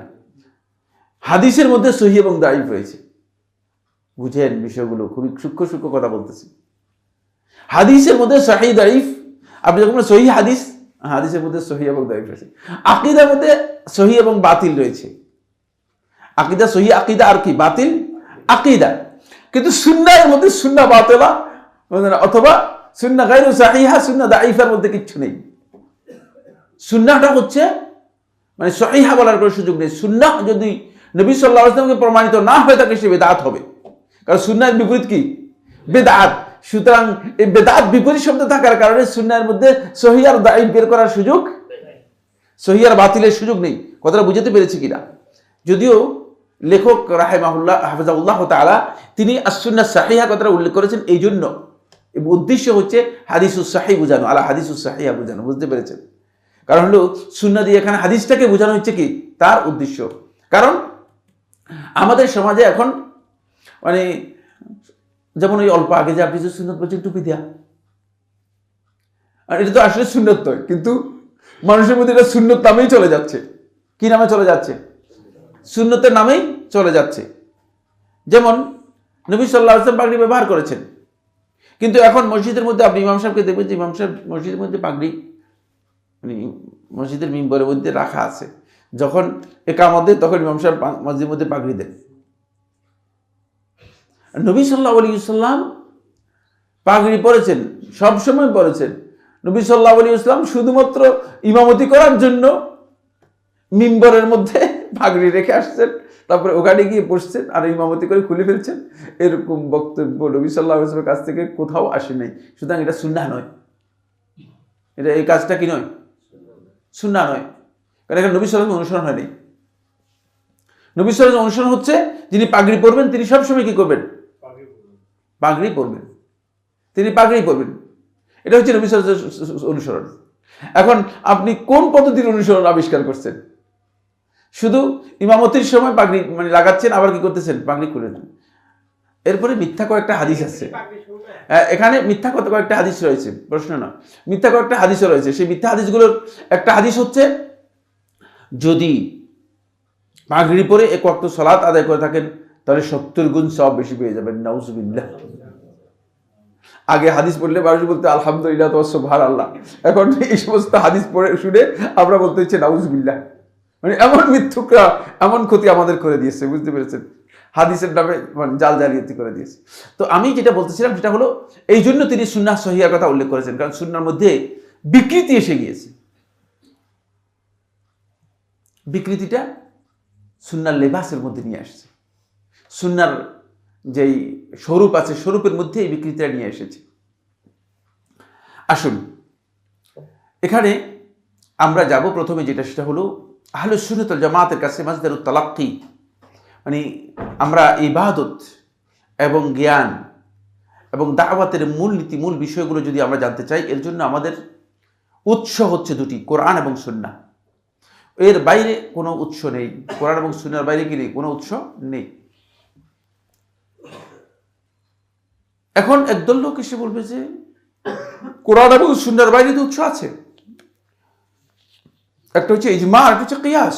[SPEAKER 1] হাদিসের মধ্যে সহিহ এবং দাঈফ রয়েছে। বুঝেন বিষয়গুলো, খুবই সূক্ষ্ম সূক্ষ্ম কথা বলতেছি। হাদিসের মধ্যে সহিহ দাঈফ, আপনি যখন সহিহ হাদিস, হাদিসের মধ্যে সহিহ এবং দাঈফ রয়েছে। আকীদার মধ্যে সহিহ এবং বাতিল রয়েছে। আকীদা সহিহ আকীদা আর কি বাতিল আকীদা। কিন্তু সুন্নাহের মধ্যে সুন্নাহ বাতিলা অথবা সুন্নাহ গায়রু সাহিহা, সুন্নাহ দাঈফার মধ্যে কিচ্ছু নেই। সুন্নাহটা হচ্ছে মানে সহিহা বলার কোনো সুযোগ নেই। সুন্নাহ যদি নবী সাল্লাল্লাহু আলাইহি ওয়াসাল্লামকে প্রমাণিত না হয়ে থাকে সে বেদাত হবে, কারণ সুন্নাহের বিপরীত কি? বেদাত। সুতরাং এই বেদাত বিপরীত শব্দ থাকার কারণে সুন্নাহের মধ্যে সহিহ আর দাঈফ বের করার সুযোগ, সহিহ আর বাতিলের সুযোগ নেই। কথাটা বুঝতে পেরেছি কিনা? যদিও লেখক রাহিমাহুল্লাহ হাফিজাহুল্লাহ তাআলা তিনি আস-সুন্নাহ সাহিহা কথাটা উল্লেখ করেছেন, এই জন্য উদ্দেশ্য হচ্ছে হাদিসুস সাহিহ বোঝানো, আলা হাদিসুস সাহিহা বোঝানো। বুঝতে পেরেছেন? কারণ হলো সুন্নাহ দিয়ে এখানে হাদিসটাকে বোঝানো হচ্ছে কি তার উদ্দেশ্য। কারণ আমাদের সমাজে এখন মানে যেমন ওই অল্প আগে যে আপনি যে সুন্নাত বলছেন টুপি দেয়া, আর এটা তো আসলে সুন্নত নয়, কিন্তু মানুষের মধ্যে এটা সুন্নত নামেই চলে যাচ্ছে। কি নামে চলে যাচ্ছে? সুন্নতের নামেই চলে যাচ্ছে। যেমন নবী সাল্লাল্লাহু আলাইহি ওয়াসাল্লাম পাগড়ি ব্যবহার করেছেন, কিন্তু এখন মসজিদের মধ্যে আপনি ইমাম সাহেবকে দেখবেন যে ইমাম সাহেব মসজিদের মধ্যে পাগড়ি মানে মসজিদের মিম্বরের মধ্যে রাখা আছে, যখন একামত দেয় তখন ইমাম সাহেব মসজিদের মধ্যে পাগড়ি দেন। নবী সাল্লাল্লাহু আলাইহি ওয়াসাল্লাম পাগড়ি পরেছেন, সবসময় পরেছেন। নবী সাল্লাল্লাহু আলাইহি ওয়াসাল্লাম শুধুমাত্র ইমামতি করার জন্য মিম্বরের মধ্যে পাগড়ি রেখে আসছেন, তারপরে ওখানে গিয়ে বসছেন আর ইমামতি করে খুলে ফেলছেন। এরকম বক্তব্য নবী সাল্লাল্লাহু আলাইহি ওয়াসাল্লামের কাছ থেকে কোথাও আসে নাই। সুতরাং এটা সুন্নাহ নয়, এটা এই কাজটা কি নয়? সুন্নাহ নয়। কারণ এখানে নবী সাল্লাল্লাহু আলাইহি ওয়াসাল্লাম অনুসরণ হয়নি। নবী সাল্লাল্লাহু আলাইহি ওয়াসাল্লাম অনুসরণ হচ্ছে যিনি পাগড়ি পরবেন তিনি সবসময় কি করবেন? পাগড়ি পরবেন, তিনি পাগড়ি পরবেন। এটা হচ্ছে নবী সাল্লাল্লাহু আলাইহি ওয়াসাল্লাম অনুসরণ। এখন আপনি কোন পদ্ধতির অনুসরণ আবিষ্কার করছেন? শুধু ইমামতির সময় পাগড়ি মানে লাগাচ্ছেন, আবার কি করতেছেন? পাগড়ি খুলে নেন। এরপরে মিথ্যা কয়েকটা হাদিস আছে, এখানে মিথ্যা কয়েকটা হাদিস রয়েছে, প্রশ্ন না, মিথ্যা কয়েকটা হাদিসও রয়েছে। সেই মিথ্যা হাদিসগুলোর একটা হাদিস হচ্ছে, যদি পাগড়ি পরে এক ওয়াক্ত সালাত আদায় করে থাকেন তাহলে 70 গুণ সওয়াব বেশি পেয়ে যাবেন। নাউজুবিল্লাহ। আগে হাদিস পড়লে মানুষ বলতে আলহামদুলিল্লাহ তো সুবহানাল্লাহ, এখন এই সমস্ত হাদিস পড়ে শুনে আমরা বলতে হচ্ছে নাউজুবিল্লাহ। মানে এমন মিথ্যুকরা এমন ক্ষতি আমাদের করে দিয়েছে, বুঝতে পেরেছেন? হাদিসের নামে জাল জালিয়াতি করে দিয়েছে। তো আমি যেটা বলতেছিলাম সেটা হলো, এই জন্য তিনি সুন্নাহ সহিহার কথা উল্লেখ করেছেন, কারণ সুন্নাহর মধ্যে বিকৃতি এসে গিয়েছে। বিকৃতিটা সুন্নাহর লেবাসের মধ্যে নিয়ে আসছে। সুন্নাহর যেই স্বরূপ আছে, স্বরূপের মধ্যে এই বিকৃতিটা নিয়ে এসেছে। আসুন এখানে আমরা যাব প্রথমে যেটা, সেটা হলো আহলুস সুন্নাত ওয়াল জামাতের কাছে মাসদারুত তালাক্কি, মানে আমরা ইবাদত এবং জ্ঞান এবং দাওয়াতের মূল নীতি, মূল বিষয়গুলো যদি আমরা জানতে চাই, এর জন্য আমাদের উৎস হচ্ছে দুটি, কোরআন এবং সুন্নাহ। এর বাইরে কোনো উৎস নেই। কোরআন এবং সুন্নাহর বাইরে কি নেই? কোনো উৎস নেই। এখন একদল লোক এসে বলবে যে কোরআন এবং সুন্নাহর বাইরে তো উৎস আছে, একটা হচ্ছে ইজমা, একটা হচ্ছে কিয়াস।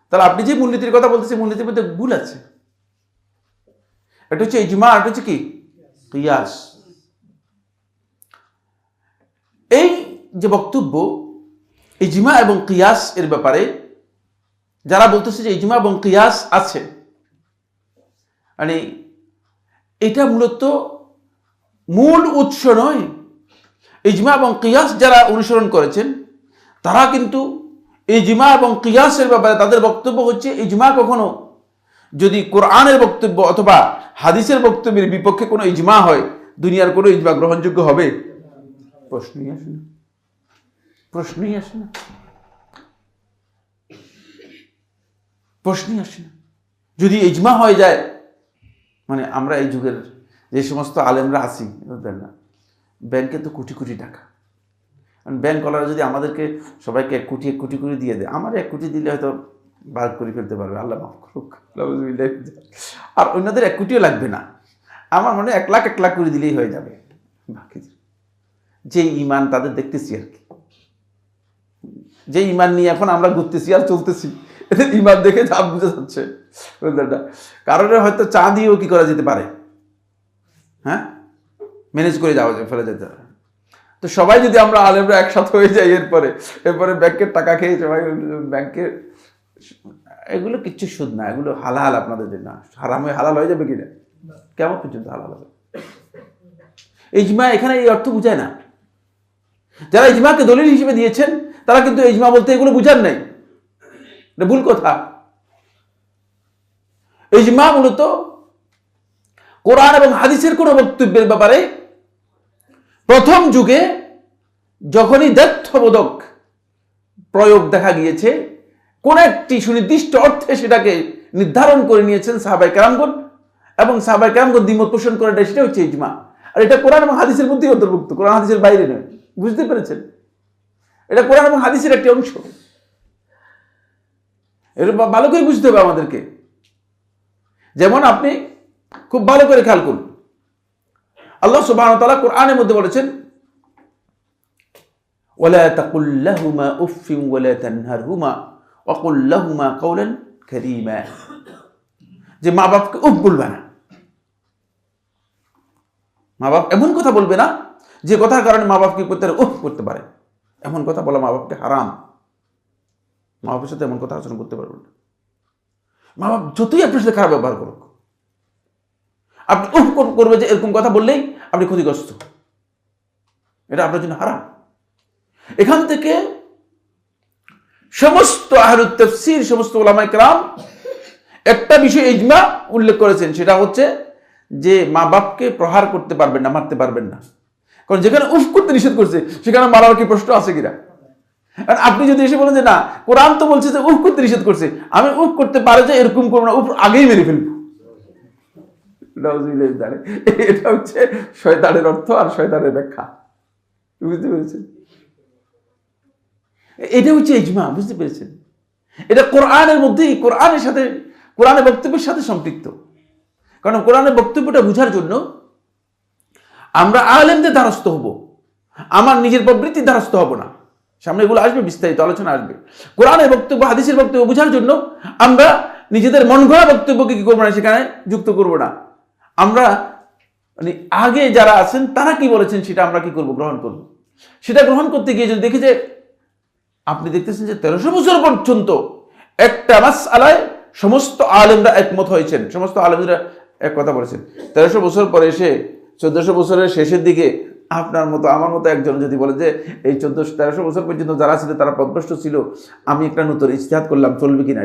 [SPEAKER 1] তাহলে আপনি যে মূলনীতির কথা বলতেছেন, মূলনীতির মধ্যে ভুল আছে। একটা হচ্ছে ইজমা, একটা হচ্ছে কি কিয়াস। এই যে বক্তব্য ইজমা এবং কিয়াস এর ব্যাপারে, যারা বলতেছে যে ইজমা এবং কিয়াস আছে, মানে এটা মূলত মূল উৎস নয়। ইজমা এবং কিয়াস যারা অনুসরণ করেছেন তারা কিন্তু ইজমা এবং কিয়াসের ব্যাপারে তাদের বক্তব্য হচ্ছে, ইজমা কখনো যদি কোরআনের বক্তব্য অথবা হাদিসের বক্তব্যের বিপক্ষে কোনো ইজমা হয়, দুনিয়ার কোনো ইজমা গ্রহণযোগ্য হবে? প্রশ্নই আসে না, প্রশ্নই আসে না, প্রশ্নই আসে না। যদি ইজমা হয়ে যায়, মানে আমরা এই যুগের যে সমস্ত আলেমরা আছি, বুঝলেন না, ব্যাংকে তো কোটি কোটি টাকা, ব্যাংকওয়ালারা যদি আমাদেরকে সবাইকে 1 কোটি 1 কোটি করে দিয়ে দেয়, আমার 1 কোটি দিলে হয়তো বার করে ফেলতে পারবে, আল্লাহ মাফ করুক। আর অন্যদের 1 কোটিও লাগবে না, আমার মনে 1 লাখ 1 লাখ করে দিলেই হয়ে যাবে। বাকি যে ইমান তাদের দেখতেছি আর কি, যে ইমান নিয়ে এখন আমরা ঘুরতেছি আর চলতেছি, এদের ইমান দেখে যা বুঝে যাচ্ছে, বুঝলেন না। কারণে হয়তো চা দিয়েও কি করা যেতে পারে, হ্যাঁ, ম্যানেজ করে যাওয়া যায়, ফেলে যেতে পারে। তো সবাই যদি আমরা আলেমরা একসাথে হয়ে যাই, এরপরে ব্যাংকের টাকা খেয়ে সবাই ব্যাংকের, এগুলো কিচ্ছু সুদ না, এগুলো হালাল আপনাদের জন্য। হারাম হয়ে হালাল হয়ে যাবে কিনা? কেমন পর্যন্ত হালাল হবে? ইজমা এখানে এই অর্থ বুঝায় না। যারা ইজমাকে দলিল হিসেবে দিয়েছেন তারা কিন্তু ইজমা বলতে এগুলো বুঝান নাই, এটা ভুল কথা। ইজমা মূলত কোরআন এবং হাদিসের কোন বক্তব্যের ব্যাপারে প্রথম যুগে যখনই দ্ব্যর্থবোধক প্রয়োগ দেখা গিয়েছে, কোন একটি সুনির্দিষ্ট অর্থে সেটাকে নির্ধারণ করে নিয়েছেন সাহাবায়ে কেরামগণ, এবং সাহাবায়ে কেরামগণ দ্বিমত পোষণ করে, সেটা হচ্ছে ইজমা। আর এটা কোরআন এবং হাদিসের মধ্যেই অন্তর্ভুক্ত, কোরআন হাদিসের বাইরে নয়। বুঝতে পেরেছেন? এটা কোরআন এবং হাদিসের একটি অংশ। এটা ভালো করে বুঝতে হবে আমাদেরকে। যেমন আপনি খুব ভালো করে খেয়াল করুন, আল্লাহ সুবহানাহু ওয়া তাআলা কোরআনের মধ্যে বলেছেন, ওয়ালা তাকুল লাহুমা উফফিন ওয়ালা তানহারহুমা ওয়া কুল লাহুমা কাওলান কারীমা, যে মা বাপকে উফ বলবে না। মা বাপ এমন কথা বলবে না যে কথার কারণে মা বাপ কি করতে পারে, উফ করতে পারে। এমন কথা বলা মা বাপকে হারাম। মা বাপের সাথে এমন কথা আচরণ করতে পারবেন না। মা বাপ যতই আপনার সাথে খারাপ ব্যবহার করুক, আপনি উফ করবে যে এরকম কথা বললেই আপনি ক্ষতিগ্রস্ত, এটা আপনার জন্য হারাম। এখান থেকে সমস্ত আহলুত তাফসীর, সমস্ত উলামায়ে কেরাম একটা বিষয় ইজমা উল্লেখ করেছেন, সেটা হচ্ছে যে মা বাপকে প্রহার করতে পারবেন না, মারতে পারবেন না। কারণ যেখানে উফ করতে নিষেধ করছে সেখানে মারার কি প্রশ্ন আছে কিনা? আর আপনি যদি এসে বলেন যে না, কোরআন তো বলছে যে উফ করতে নিষেধ করছে, আমি উফ করতে পারে যে এরকম করবো না, উফ আগেই মেরে ফেলবো, এটা হচ্ছে শয়তানের অর্থ আর শয়তানের ব্যাখ্যা। বুঝতে পেরেছেন? এটা হচ্ছে ইজমা। বুঝতে পেরেছেন? এটা কোরআনের মধ্যেই, কোরআনের সাথে, কোরআনের বক্তব্যের সাথে সম্পৃক্ত। কারণ কোরআনের বক্তব্যটা বোঝার জন্য আমরা আলেমদের দ্বারস্থ হব, আমার নিজের প্রবৃত্তির দ্বারস্থ হব না। সামনে এগুলো আসবে, বিস্তারিত আলোচনা আসবে। কোরআনের বক্তব্য, হাদিসের বক্তব্য বোঝার জন্য আমরা নিজেদের মন গড়া বক্তব্যকে কি করবো না, সেখানে যুক্ত করব না। আমরা মানে আগে যারা আছেন তারা কি বলেছেন সেটা আমরা কি করব, গ্রহণ করব। সেটা গ্রহণ করতে গিয়ে যদি দেখি যে আপনি দেখতেছেন যে 1300 বছর পর্যন্ত একটা মাসআলায় সমস্ত আলেমরা একমত হয়েছেন, সমস্ত আলেমরা এক কথা বলেছেন, 1300 বছর পরে এসে 1400 বছরের শেষের দিকে আপনার মতো আমার মতো একজন যদি বলে যে এই 1300 বছর পর্যন্ত যারা ছিল তারা পথভ্রষ্ট ছিল, আমি একটা নতুন ইজতিহাদ করলাম, চলবে কিনা?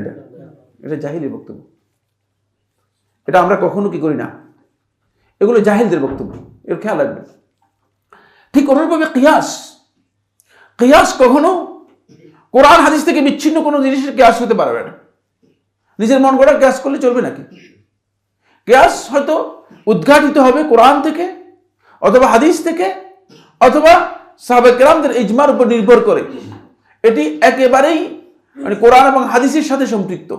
[SPEAKER 1] এটা জাহিলি বক্তব্য। এটা আমরা কখনো কি করি না, এগুলো জাহিলদের বক্তব্য, এর খেয়াল রাখবেন। ঠিক অনুরূপভাবে কিয়াস কখনো কোরআন হাদিস থেকে বিচ্ছিন্ন কোনো জিনিসের কিয়াস হতে পারবে না। নিজের মন গড়া কিয়াস করলে চলবে নাকি? কিয়াস হয়তো উদ্ঘাটিত হবে কোরআন থেকে, অথবা হাদিস থেকে, অথবা সাহাবা কেরামদের ইজমার উপর নির্ভর করে। এটি একেবারেই মানে কোরআন এবং হাদিসের সাথে সম্পৃক্ত।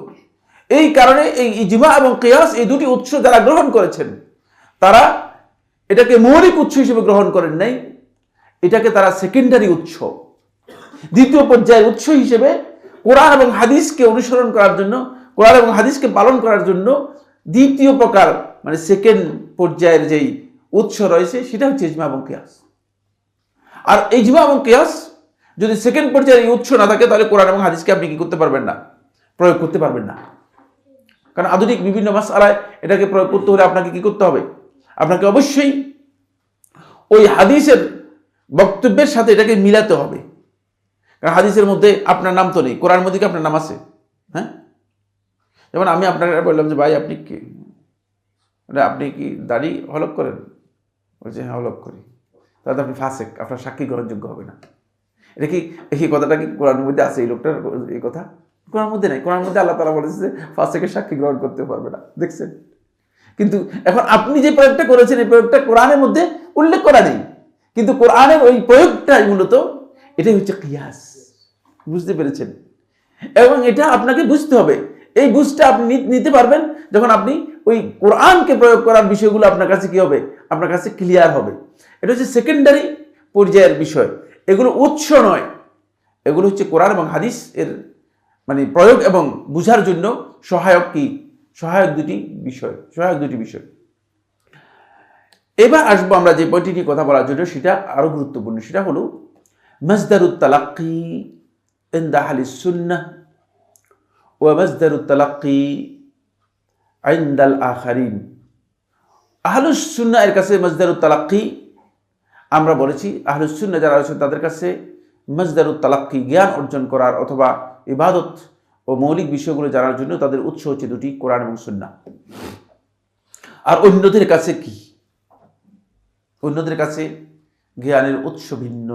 [SPEAKER 1] এই কারণে এই ইজমা এবং কিয়াস, এই দুটি উৎস যারা গ্রহণ করেছেন, তারা এটাকে মৌলিক উৎস হিসেবে গ্রহণ করেন নাই, এটাকে তারা সেকেন্ডারি উৎস, দ্বিতীয় পর্যায়ের উৎস হিসেবে কোরআন এবং হাদিসকে অনুসরণ করার জন্য, কোরআন এবং হাদিসকে পালন করার জন্য দ্বিতীয় প্রকার মানে সেকেন্ড পর্যায়ের যেই উৎস রয়েছে সেটা হচ্ছে ইজমা এবং কিয়াস। আর ইজমা এবং কিয়াস যদি সেকেন্ড পর্যায়ের এই উৎস না থাকে, তাহলে কোরআন এবং হাদিসকে আপনি কি করতে পারবেন না, প্রয়োগ করতে পারবেন না। কারণ আধুনিক বিভিন্ন মাসআলায় এটাকে প্রয়োগ করতে হলে আপনাকে কি করতে হবে? আপনাকে অবশ্যই ওই হাদিসের বক্তব্যের সাথে এটাকে মিলাতে হবে। কারণ হাদিসের মধ্যে আপনার নাম তো নেই, কোরআনের মধ্যে কি আপনার নাম আছে? হ্যাঁ, যেমন আমি আপনাকে বললাম যে ভাই আপনি কি, আপনি কি দাড়ি হলক করেন? বলছে হ্যাঁ হলক করি। তাহলে আপনি ফাসেক, আপনার সাক্ষী গ্রহণযোগ্য হবে না। এটা কি, এই কথাটা কি কোরআনের মধ্যে আছে? এই লোকটার এই কথা কোরআনের মধ্যে নেই। কোরআনের মধ্যে আল্লাহ তাআলা বলেছে যে ফাসেকের সাক্ষী গ্রহণ করতে পারবে না। দেখছেন? কিন্তু এখন আপনি যে প্রয়োগটা করেছেন, এই প্রয়োগটা কোরআনের মধ্যে উল্লেখ করা নেই, কিন্তু কোরআনের ওই প্রয়োগটাই মূলত এটাই হচ্ছে কিয়াস। বুঝতে পেরেছেন? এবং এটা আপনাকে বুঝতে হবে। এই বুঝটা আপনি নিতে পারবেন যখন আপনি ওই কোরআনকে প্রয়োগ করার বিষয়গুলো আপনার কাছে কি হবে, আপনার কাছে ক্লিয়ার হবে। এটা হচ্ছে সেকেন্ডারি পর্যায়ের বিষয়, এগুলো উৎস নয়, এগুলো হচ্ছে কোরআন এবং হাদিস এর মানে প্রয়োগ এবং বুঝার জন্য সহায়ক দুটি বিষয়। এবার আসবো আমরা যে বইটি নিয়ে কথা বলার জন্য, সেটা আরো গুরুত্বপূর্ণ। সেটা হলো মাসদারুত তালাক্কি ইনদা আহলিস সুন্নাহ ওয়া মাসদারুত তালাক্কি ইনদাল আখারিন। আহলুস সুন্নাহ এর কাছে মাসদারুত তালাক্কি, আমরা বলেছি আহলুস সুন্নাহ যারা আছেন তাদের কাছে মাসদারুত তালাক্কি, জ্ঞান অর্জন করার অথবা ইবাদত ও মৌলিক বিষয়গুলো জানার জন্য তাদের উৎস হচ্ছে দুটি, কোরআন এবং সুন্নাহ। আর অন্যদের কাছে কি? অন্যদের কাছে জ্ঞানের উৎস ভিন্ন।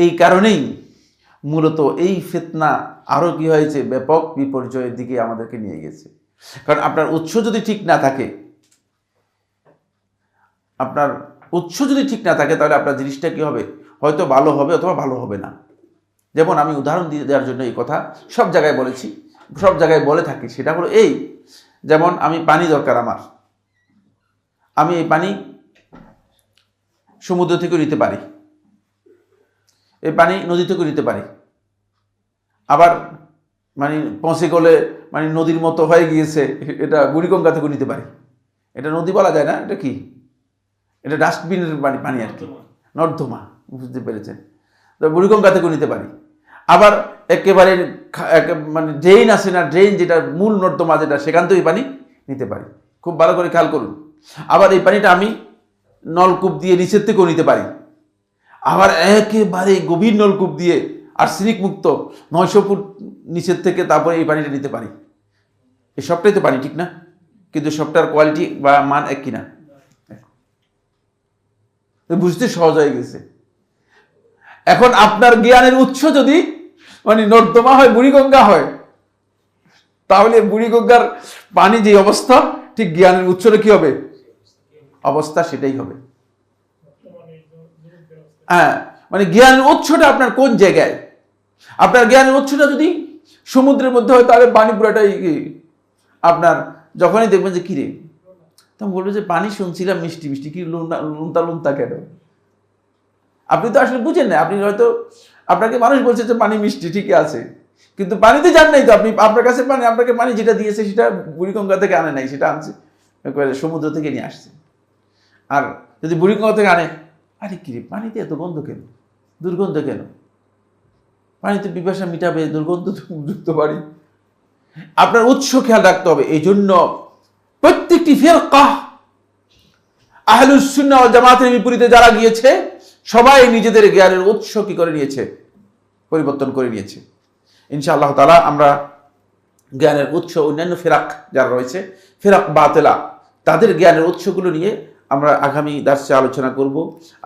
[SPEAKER 1] এই কারণেই মূলত এই ফিতনা আরো কি হয়েছে, ব্যাপক বিপর্যয়ের দিকে আমাদেরকে নিয়ে গেছে। কারণ আপনার উৎস যদি ঠিক না থাকে, তাহলে আপনার জিনিসটা কি হবে, হয়তো ভালো হবে অথবা ভালো হবে না। যেমন আমি উদাহরণ দিয়ে দেওয়ার জন্য এই কথা সব জায়গায় বলেছি, সব জায়গায় বলে থাকি, সেটা হলো এই, যেমন আমি পানি দরকার আমার, আমি এই পানি সমুদ্র থেকে নিতে পারি, এই পানি নদী থেকে নিতে পারি, আবার মানে পৌঁছে গেলে মানে নদীর মতো হয়ে গিয়েছে, এটা বুড়িগঙ্গা থেকে নিতে পারি। এটা নদী বলা যায় না, এটা কি, এটা ডাস্টবিনের পানি পানি আর কি, নর্দমা, বুঝতে পেরেছেন? তো বুড়িগঙ্গা থেকে নিতে পারি। আবার একেবারে মানে ড্রেন আছে না, ড্রেন যেটা মূল নর্দমা যেটা, সেখান থেকে পানি নিতে পারি। খুব ভালো করে খেয়াল করুন। আবার এই পানিটা আমি নলকূপ দিয়ে নিচের থেকেও নিতে পারি। আবার একেবারে গভীর নলকূপ দিয়ে আর্সেনিক মুক্ত 900 ফুট নিচের থেকে তারপরে এই পানিটা নিতে পারি। এই সবটাই তো পানি, ঠিক না? কিন্তু সবটার কোয়ালিটি বা মান এক কিনা, বুঝতে সহজ হয়ে গেছে। এখন আপনার জ্ঞানের উৎস যদি মানে নর্দমা হয়, বুড়িগঙ্গা হয়, তাহলে বুড়িগঙ্গার পানি যে অবস্থা, ঠিক জ্ঞানের উৎসটা কি হবে, অবস্থা সেটাই হবে। হ্যাঁ, মানে জ্ঞানের উৎসটা আপনার কোন জায়গায়। আপনার জ্ঞানের উৎসটা যদি সমুদ্রের মধ্যে হয়, তাহলে পানি পুরাটাই আপনার, যখনই দেখবেন যে কিরে, তখন বলবে যে পানি শুনছিলাম মিষ্টি মিষ্টি, কি লুনতা লুনতা কেন? আপনি তো আসলে বুঝেন না। আপনি হয়তো, আপনাকে মানুষ বলছে যে পানি মিষ্টি, ঠিকই আছে, কিন্তু পানিতে যান নাই তো আপনি। আপনার কাছে পানি, আপনাকে পানি যেটা দিয়েছে সেটা বুড়িগঙ্গা থেকে আনে নাই, সেটা আনছে সমুদ্র থেকে নিয়ে আসছে। আর যদি বুড়িগঙ্গা থেকে আনে, আরে কিরে পানিতে এত গন্ধ কেন, দুর্গন্ধ কেন? পানিতে পিপাসা মিটাবে, দুর্গন্ধ যুক্ত পানি। আপনার উৎস খেয়াল রাখতে হবে। এই জন্য প্রত্যেকটি ফিরকা আহলুস সুন্নাহ ওয়াল জামাতের বিপরীতে যারা গিয়েছে, সবাই নিজেদের জ্ঞানের উৎস কি করে নিয়েছে, পরিবর্তন করে নিয়েছে। ইনশাআল্লাহ তাআলা আমরা জ্ঞানের উৎস, অন্যান্য ফিরাক যারা রয়েছে, ফিরাক বাতিলা, তাদের জ্ঞানের উৎসগুলো নিয়ে আমরা আগামী দার্সে আলোচনা করব।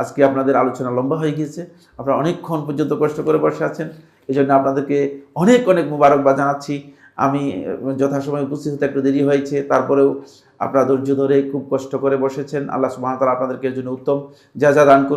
[SPEAKER 1] আজকে আপনাদের আলোচনা লম্বা হয়ে গিয়েছে, আপনারা অনেকক্ষণ পর্যন্ত কষ্ট করে বসে আছেন, এই জন্য আপনাদেরকে অনেক অনেক মুবারকবাদ জানাচ্ছি। আমি যথাসময়ে উপস্থিত হতে একটু দেরি হয়েছে, তারপরেও আপনারা ধৈর্য ধরে খুব কষ্ট করে বসেছেন। আল্লাহ সুবহানাহু ওয়া তাআলা আপনাদেরকে এর জন্য উত্তম যা দান করুন।